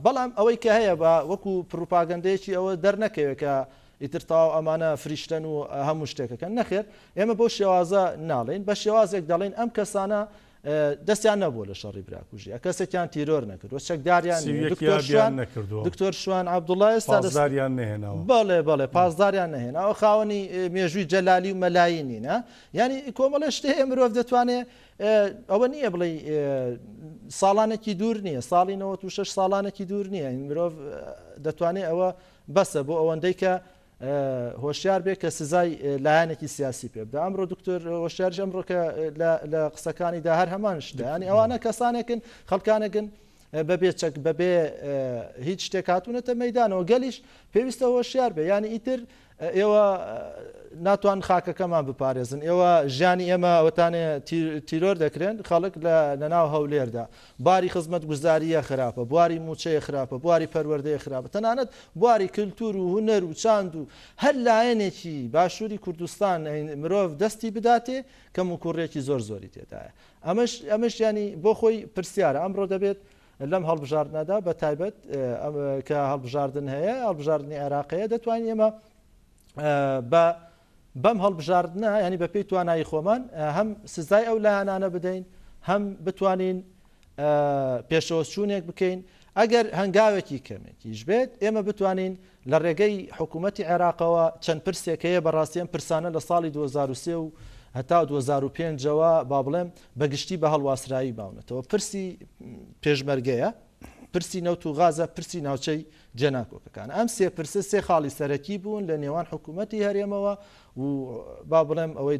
بەڵام ئەوەی کە هەیە بە وەکو پروپاگەندەیەکی ئەوە دەرنەکەوێت کە ئیتر تاو ئەمانە فریشتن و هەموو شتێکەکەن نەخێر ئێمە بۆ شێوازە ناڵێن بە شێوازێک دەڵێن ئەم کەسانە دەستیان نەبوو لە شەڕی براکوژی کەسێکیان تیرۆر نەکرد و چەکداریان دکتۆر شوان عەبدوڵڵا ئێستا بەڵێ پاسداریان نەهێنا ئەو خاوەنی مێژووی جەلالی و مەلایینی نە ینی کۆمەڵە شتێ مرۆڤ دەتوانێت ئەوە نییە بڵێ ساڵانێکی دوور نییە ساڵی 96 ساڵانێکی دوور نییە مرۆڤ دەتوانێت ئەوە بەسە بۆ ئەوەندەی کە هۆشیار بێت کە سزای لایەنێکی سیاسی پێ بدە ئەمڕۆ دکتۆر هۆشیارش ئەمڕۆکە لە قسەکانیدا هەر هەمان شتە ینی ئەوانە کەسانێکن خەڵکانێکن بەبێ چەک بەبێ هیچ شتێک هاتوونەتە مەیدانەوە گەلیش پێویستە هۆشیار بێ ینی ئیتر ئێوە ناتوان خاکەکەمان بپارێزن ئێوە ژیانی ئێمە ئەوەتانێ تیرۆر دەکرێن خەڵک لە ناو هەولێردا باری خزمەت گوزاریە خراپە بواری موچەیە خراپە بواری پەروەردەیە خراپە تەنانەت بواری کللتور و هونەر و چاند و هەر لایەنێکی باشووری کوردستان مرۆڤ دەستی بداتێ کەم و کوڕێکی زۆر زۆری تێدایە ئەمەش ینی بۆ خۆی پرسیارە ئەمڕۆ دەبێت لەم هەڵبژاردنەدا بە تایبەت کە هەڵبژاردن هەیە هەڵبژاردننی عێراقەیە دەتوانین ئێمە بەم هەڵبژاردنە ینی بە پێی توانایی خۆمان هەم سزای ئەو لایەنانە بدەین هەم بتوانین پێشەوەچوونێک بکەین ئەگەر هەنگاوێکی کەمێکیش بێت ئێمە بتوانین لە ڕێگەی حکوومەتی عێراقەوە چەند پرسێک هەیە بەڕاستیان پرسانە لە ساڵی 2023 و هەتا 2005ەوە با بڵێم بەگشتی بە هەڵواسرایی باونەتەوە پرسی پێشمەرگەیە پرسی نەوت و غازە پرسی ناوچەی جێناکۆکەکان ئەم سێ پرسە سێ خاڵی سەرەکی بوون لە نێوان حکوومەتی هەرێمەوە و با بڵێم ئەوەی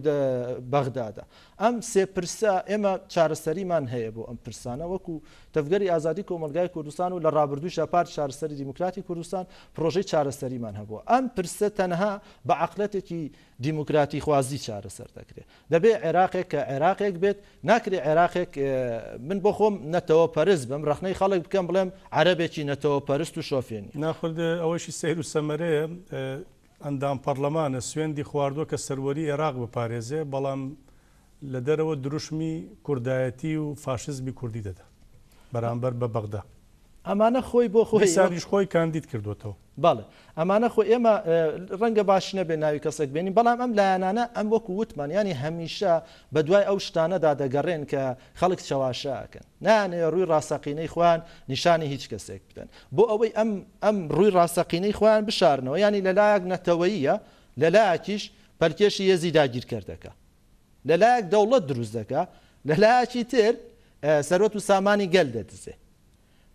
بەغدادا ئەم سێ پرسە ئێمە چارەسەریمان هەیە بۆ ئەم پرسانە وەکو تەفگەری ئازادی کۆمەلگای کوردستان و لە ڕابردووی شەپار چارەسەری دیموکراتی کوردستان پرۆژەی چارەسەریمان هەبووە ئەم پرسە تەنها بە عەقلەتێکی دیموکراتی خوازی چارەسەر دەکرێت دەبێ عێراقێک کە عێراقێک بێت ناکرێ عێراقێک من بۆ خۆم نەتەوە پەرست بم ڕخنەی خەڵک بکەم بڵێم عەرەبێکی نەتەوە پەرست و شۆفێنی ناخورد ئەوەشی سەیر و سەمەرەیە ئەندام پەرلەمانە سوێندی خواردووە کە سەروەری عێراق بپارێزێ بەڵام لە دەرەوە دروشمی کوردایەتی و فاشزمی کوردی دەدا بەرامبەر بە بەغدا ئەمانە خۆی بۆ خۆی ساریش خۆی کاندید کردوێتەوە بەڵێ ئەمانە خۆ ئێمە ڕەنگە باش نەبێ ناوی کەسێک بێنین بەڵام ئەم لایەنانە ئەم وەکو وتمان ینی هەمیشە بە دوای ئەو شتانەدا دەگەڕێن کە خەڵک چاواشاکەن نانێ ڕووی ڕاستەقینەی خوان نیشانی هیچ کەسێک بدەن بۆ ئەوەی ئەم ڕووی ڕاستەقینەی خۆیان بشارنەوە ینی لەلایەک نەتەوەیە لەلایەکیش پەرکێشی یەزی داگیرکردەکە لەلایەک دەوڵەت دروست دەکە لەلایەکی تر سەرۆت و سامانی گەل دەدزێ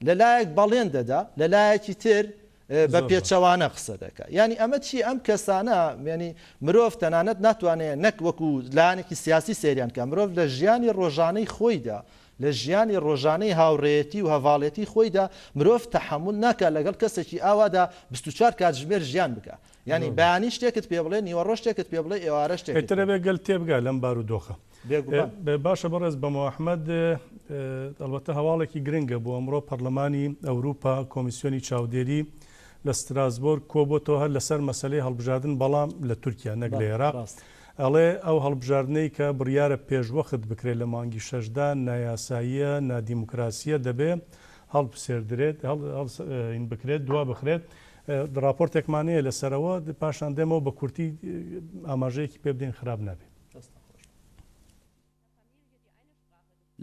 لەلایەک بەڵێن دەدا لەلایەکی تر بە پێچەوانە قسە دەکە ینی ئەمە چی ئەم کەسانە ینی مرۆڤ تەنانەت ناتوانێت نەک وەکو لایەنێکی سیاسی سێریان کە مرۆڤ لە ژیانی ڕۆژانەی خۆیدا لە ژیانی ڕۆژانەی هاوڕێیەتی و هەواڵێتی خۆیدا مرۆڤ تەحمل ناکات لەگەڵ کەسێکی ئاوادا 24 کاتژمێر ژیان بکە ینی بەیانی شتێکت پێ بڵێ نیوەڕۆ شتێکت پێ بڵێ ئێوارە شتێکترە بێ گەل تێبگا لەم بارودۆخە باشە بەڕێز بە محەممەد ئەلبەتە هەواڵێکی گرنگە بۆ ئەمڕۆ پەرلەمانی ئەوروپا کۆمیسیۆنی چاودێری لە ستراسبۆرگ کۆبۆتەوە هەر لەسەر مەسلەی هەڵبژاردن بەڵام لە تورکیا نەک لە عێراق ئەڵێ ئەو هەڵبژاردنەی کە بڕیارە پێشوەخت بکرێت لە مانگی شەشدا نایاساییە نادیموکراسیە دەبێ هەڵبسێردرێت هەڵ بکرێت دوا بخرێت راپۆرتێکمانەیە لەسەرەوە پاشان دێمەوە بە کورتی ئاماژەیەکی پێ بدەین خراپ نابێت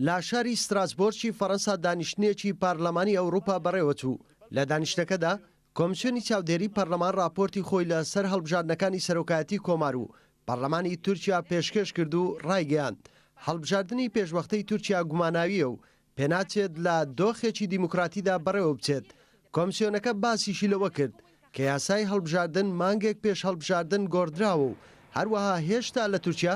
لا شاری ستراسبۆرگی فەڕەنسا دانیشتنیەکی پارلەمانی ئەوروپا بەڕێوەچوو لە دانیشتەکەدا کۆمیسیۆنی چاودێری پەرلەمان راپۆرتی خۆی لە سەر هەڵبژاردنەکانی سەرۆکایەتی کۆمار و پەرلەمانی تورکیا پێشکەش کرد و ڕایگەیاند هەڵبژاردننی پێشوەختەی تورکیا گوماناویە و پێناچێت لە دۆخێکی دیموکراتیدا بەڕێوە بچێت کۆمیسیۆنەکە باسیشی لەوە کرد کە یاسای هەڵبژاردن مانگێک پێش هەڵبژاردن گۆڕدراوە و هەروەها هێشتا لە تورکیا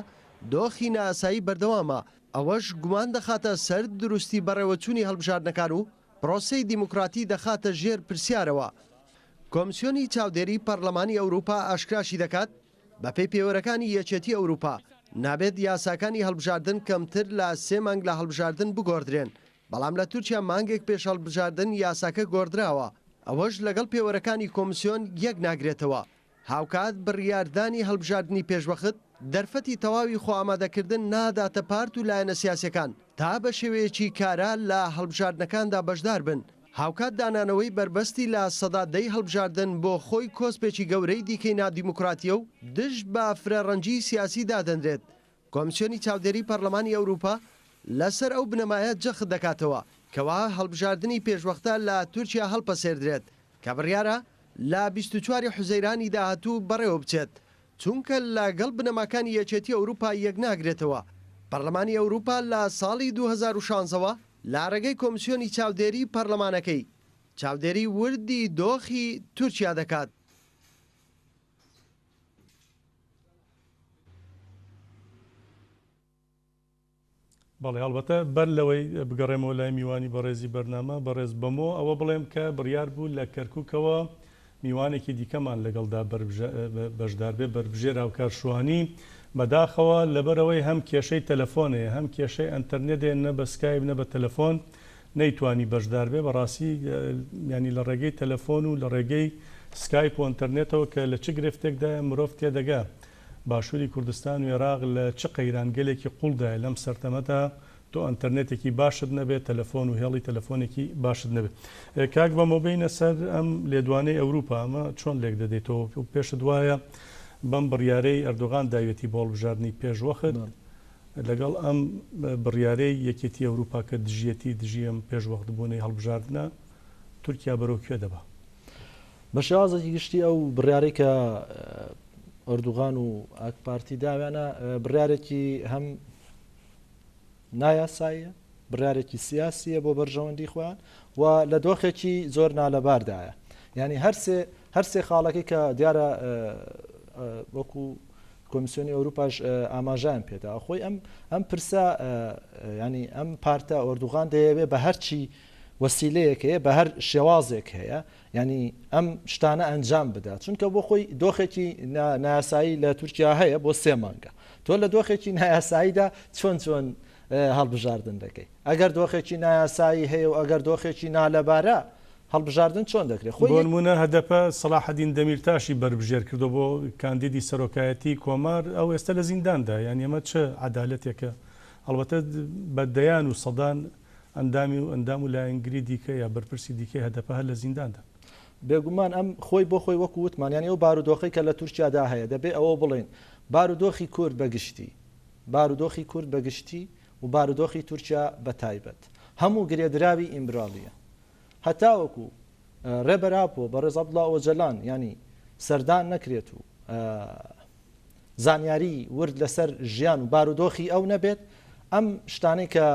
دۆخی نائاسایی بەردەوامە ئەوەش گومان دەخاتە سەر دروستی بەڕێوەچوونی هەڵبژاردنەکان و پرۆسەی دیموکراتی دەخاتە ژێر پرسیارەوە کۆمسیۆنی چاودێری پەرلەمانی ئەوروپا ئاشکراشی دەکات بەپێی پێوەرەکانی یەکێتی ئەوروپا نابێت یاساکانی هەڵبژاردن کەمتر لە 3 مانگ لە هەڵبژاردن بگۆڕدرێن، بەڵام لە تورکیا مانگێک پێش هەڵبژاردن یاساکە گۆڕدراوە، ئەوەش لەگەڵ پێوەرەکانی کۆمسیۆن یەک ناگرێتەوە. هاوکات بڕیاردانی هەڵبژاردننی پێشوەخت دەرفەتی تەواوی خۆئامادەکردن ناداتە پارت و لایەنە سیاسەکان تا بە شێوەیەکی کارا لە هەڵبژاردنەکاندا بەشدار بن. هاوکات دانانەوەی بربەستی لە سەدادەی هەڵبژاردن بۆ خۆی کۆسپێکی گەورەی دیکەی نادیموکراتیە و دژ بە فرەڕەنجی سیاسی دادەنرێت. کۆمسیۆنی چاودێری پەرلەمانی ئەوروپا لەسەر ئەو بنەمایە جەخت دەکاتەوە کەوا هەڵبژاردننی پێشوەختە لە تورکیا هەڵپەسێردرێت کە بڕیارە لە 24 حوزەیرانی داهاتوو بەڕێوە بچێت، چونکە لەگەڵ بنەماکانی یەکێتی ئەوروپا یەک ناگرێتەوە. پەرلەمانی ئەوروپا لە ساڵی 2016ەوە لە ڕێگەی کۆمسیۆنی چاودێری پەرلەمانەکەی چاودێری وردی دۆخی تورکیا دەکات. بەڵێ هەڵبەتە بەر لەوەی بگەڕێمەوە لای میوانی بەڕێزی بەرنامە بەڕێز بەمەوە ئەوە بڵێم کە بڕیار بوو لە کەرکووکەوە میوانێکی دیکەمان لەگەڵدا بەشدار بێ بەربژێر هاوکارشوانی بەداخەوە لەبەرەوەی هەم کێشەی تەلەفۆنێ هەم کێشەی ئەنتەرنێتێ نە بە سکایپ نە بە تەلەفۆن نەیتوانی بەشدار بێ بەڕاستی ینی لە ڕێگەی تەلەفۆن و لە ڕێگەی سکایپ و ئەنتەرنێتەوە کە لە چ گرفتێکدا مرۆڤ تێدەگا باشووری کوردستان و عێراق لە چ قەیرانگەلێکی قوڵدایە لەم سەرتەمەدا تۆ ئەنتەرنێتێکی باشت نەبێت تەلەفۆن و هێڵی تەلەفۆنێکی باشت نەبێت. کاک بەمە بینە سەر ئەم لێدوانەی ئەوروپا ئەمە چۆن لێک دەدەیتەوە و پێشت وایە بەم بڕیارەی ئەردۆغان داوێتی بۆ هەڵبژاردننی پێشوەخت لەگەڵ ئەم بڕیارەی یەکێتی ئەوروپا کە دژی ئەم پێشوەخت بوونەی هەڵبژاردنە تورکیا بەرەو کوێ دەبا؟ بە شێوازێکی گشتی ئەو بڕیارەی کە ئەردوغان و ئاک پارتی داویانە بڕیارێکی هەم نایاساییە، بڕیارێکی سیاسیە بۆ بەرژەوەندی خۆیان و لە دۆخێکی زۆر نالەباردایە. ینی هەرسێ خاڵەکەی کە دیارە وەکو کۆمیسیۆنی ئەوروپاش ئاماژیان پێدا خۆی ئەم پرسە ینی ئەم پارتە ئەردوغان دەیەوێت بە هەرچی وەسیلەیەک هەیە بە هەر شێوازێک هەیە ینی ئەم شتانە ئەنجام بدات، چونکە بۆ خۆی دۆخێکی نایاسایی لە تورکیا هەیە بۆ 3 مانگە. تۆ لە دۆخێکی نایاساییدا چۆن هەڵبژاردن دەکەی؟ ئەگەر دۆخێکی نایاسایی هەیە و ئەگەر دۆخێکی نالەبارە هەڵبژاردن چۆن دەکرێت؟ خۆی نمونە هەدەپە سەلاحەدین دەمیرتاشی بەربژێر کردو بۆ کاندیدی سەرۆکایەتی کۆمار ئەو ئێستا لە زینداندا، یعنی ئەمە چه عەدالەتێکە؟ هەڵبەتە بەدەیان و سەدان ئەندام و لایەنگری دیکە یا بەرپرسی دیکەی هەدەپە هەر لە زینداندا. بێگومان ئەم خۆی بۆ خۆی وەکو وتمانیانی ئەو بارودۆخی کە لە تورکیادا هەیە دەبێت ئەوە بڵێن بارودۆخی کورد بەگشتی، بارودۆخی کورد بەگشتی و بارودۆخی تورکیا بە تایبەت هەموو گرێدراوی ئیمبرالیە. هەتا وەکو ڕێبەراپۆ بە ڕێزەبڵا ئۆجەلان ینی سەردان نەکرێت و زانیاری ورد لەسەر ژیان و بارودۆخی ئەو نەبێت، ئەم شتانەی کە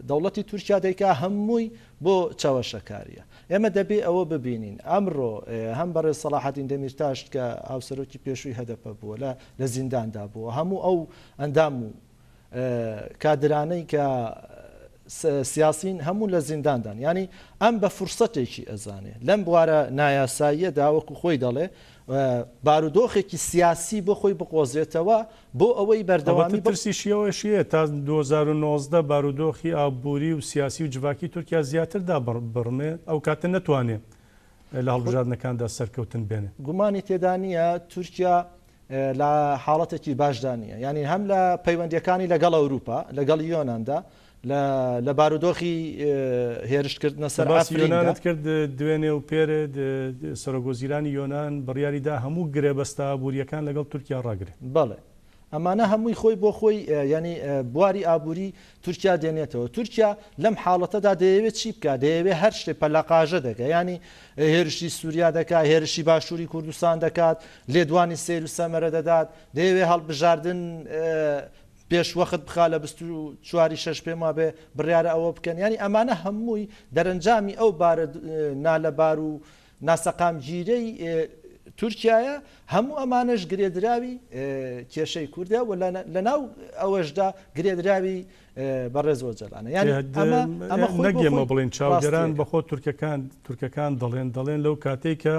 دەوڵەتی تورکیا دەیکا هەمووی بۆ چاوەشەکاریە. ئێمە دەبێ ئەوە ببینین ئەمڕۆ هەم بەڕێز سەلاحەدین دەمیرتاش کە هاوسەرۆکی پێشووی هەدەپە بووە لە زینداندا بووە، هەموو ئەو ئەندام و کادرانەی کە سیاسین هەموو لە زینداندان، ینی ئەم بە فرسەتێکی ئەزانێ لەم بوارە نایاساییە داوەکو خۆی دەڵێ بارودۆخێکی سیاسی بۆ خۆی بقۆزێتەوە بۆ ئەوەی بەردەوامی پرسیشیەوەشیە تا 2019 بارودۆخی ئابووری و سیاسی و جوواکی تورکیا زیاتردا بڕمێ ئەو کاتە نەتوانێت لە هەڵبژاردنەکاندا سەرکەوتن بێنێ. گومانی تێدا نیە تورکیا لە حاڵەتێکی باشدانە، ینی هەم لە پەیوەندیەکانی لەگەڵ ئەوروپا لەگەڵ یۆناندا لە بارودۆخی هێرشکردنە سەر ئافریقانت کرد دوێنێ و پێرە سەرۆگۆزیرانی یۆنان بڕیاریدا هەموو گرێبەستە ئابوووریەکان لەگەڵ تورکیا ڕاگرێت. بەڵێ ئەمانە هەمووی خۆی بۆ خۆی ینی بواری ئابووری تورکیا دێنێتەوە. تورکیا لەم حاڵەتەدا دەیەوێت چی بکات؟ دەیەوێت هەر شتێ پەلاقاژە دەکات، ینی هێرشی سووریا دەکات، هێرشی باشووری کوردستان دەکات، لێدوانی سیر و سەمەرە دەدات، دەیەوێت هەڵبژاردن پێشوەخت بخا لە 24 پێما بێ بڕیارە ئەوە بکەن. ینی ئەمانە هەمووی دەرەنجامی ئەو بارە نالەبار و ناسەقام گیرەی تورکیایە، هەموو ئەمانەش گرێدراوی کێشەی کوردە و لە ناو ئەوەشدا گرێدراوی بەڕێز ئۆجەلانە. نەگەمە بڵێن چاودێران بەخۆ تورکەکان دەڵێن لەو کاتێک کە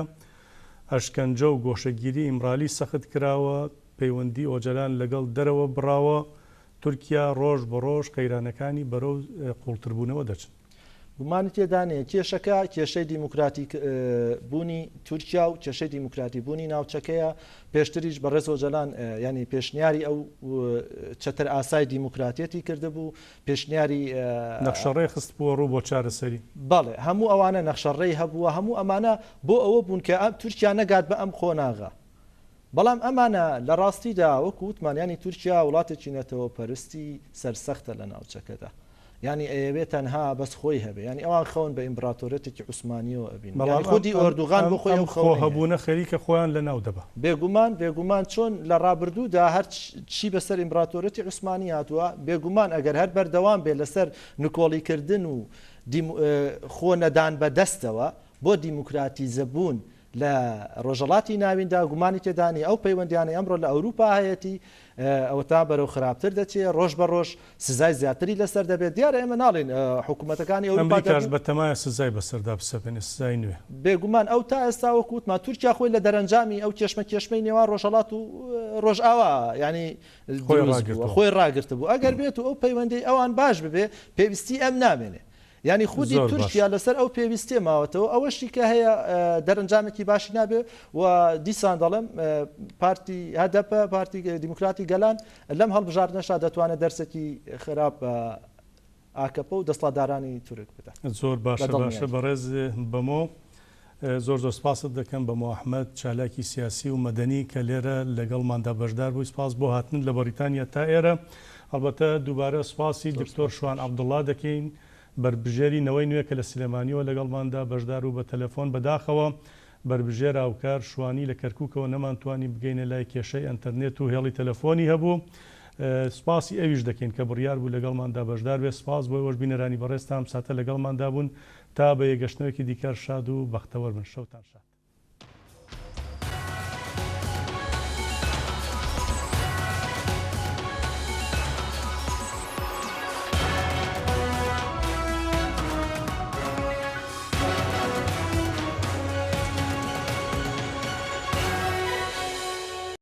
ئەشکەنجە و گۆشەگیری ئیمرالی سەخت کراوە پەیوەندی ئۆجەلان لەگەڵ دەرەوە بڕاوە تورکیا ڕۆژ بە ڕۆژ قەیرانەکانی بەرەو قوڵتربوونەوە دەچن گومانی تێدانێ کێشەکە کێشەی دیموکراتی بوونی تورکیا و کێشەی دیموکراتی بوونی ناوچەکەیە پێشتریش بە ڕێز ئۆجەلان ینی پێشنیاری ئەو چەتر ئاسای دیموکراتێتی کردبوو پێشنیاری نەخشەڕێ خست بووە ڕوو بۆ چارەسەری بەڵێ هەموو ئەوانە نەخشەڕێی هەبووە هەموو ئەمانە بۆ ئەوە بوون کە ئەم تورکیا نەگات بە ئەم خۆناغا بەڵام ئەمانە لە ڕاستیدا وەکو وتمانیانی تورکیا وڵاتێکی نەتەوە پەرستی سەرسەختە لە ناوچەکەدا ینی ئەوێت تەنها بەس خۆی هەبێ ینی ئەوان خەون بە ئیمپراتۆرێتێکی عوسمانیەوە ئەبین خودی ئۆردوغان بۆ خۆی خۆ هەبوونە خەریکە خۆیان لە ناو دەبە بێگومان چۆن لە ڕابردوودا هەر چی بەسەر ئیمپراتۆرەتی عوسمانی هاتووە بێگومان ئەگەر هەر بەردەوام بێ لەسەر نکۆڵیکردن و خۆ نەدان بە دەستەوە بۆ دیموکراتی زەبوون لە ڕۆژەڵاتی ناویندا گومانی تێدانی ئەو پەیوەندیانە ئەمڕۆ لە ئەوروپا هەیەی ئەوە تا بەرەو خراپتر دەچێت ڕۆژ بە ڕۆژ سزای زیاتری لەسەر دەبێت دیارە ئێمە ناڵێن حکوومەتەکانی ئەمریکاش بە تەمایە سزای بەسەردا بسەپێنێ سزای نوێ بێگومان ئەو تا ئێستا وەکوتما تورکیا خۆی لە دەرەنجامی ئەو کێشمەی نێوان ڕۆژەڵات و ڕۆژئاوا ینی خۆی ڕاگرتە بوو ئەگەر بێت و ئەو پەیوەندی ئەوان باش ببێ پێویستی ئەم نامێنێ ینی خودی تورکیا لەسەر ئەو پێویستێ ماوەتەوە ئەوەشی کە هەیە دەرەنجامێکی باشی نابێ و دیسان دەڵم پارتی هەدەپە پارتی دیموکراتی گەلان لەم هەڵبژاردنەشا دەتوانێت دەرسێکی خراپ ئاکەپە و دەسڵاتدارانی تورک بدات زۆر باشە بەڕێز بەمۆ زۆر سپاست دەکەم بە محەممەد چالاکی سیاسی و مەدەنی کە لێرە لەگەڵماندا بەشدار بووی سپاس بۆ هاتن لە بەریتانیا تا ئێرە ئەلبەتە دووبارە سپاسی دکتۆر شوان عەبدوڵڵا دەکەین بربژێرینەوەی نوێ کە لە سلێمانیەوە لەگەڵماندا بەشدار و بە تەلەفۆن بەداخەوە بربژێر ئاوکار شوانی لە کەرکووکەوە نەمانتوانی بگەینە لای کێشەی ئەنتەرنێت و هێڵی تەلەفۆنی هەبوو سپاسی ئەویش دەکەین کە بڕیار بوو لەگەڵماندا بەشدار بێ سپاس بۆی وەش بینەرانی بەڕێستان ساتە لەگەڵماندا بوون تا بە یەگەشتنەوەکی دیکار شاد و بەختەوەر بن شەوتان شاد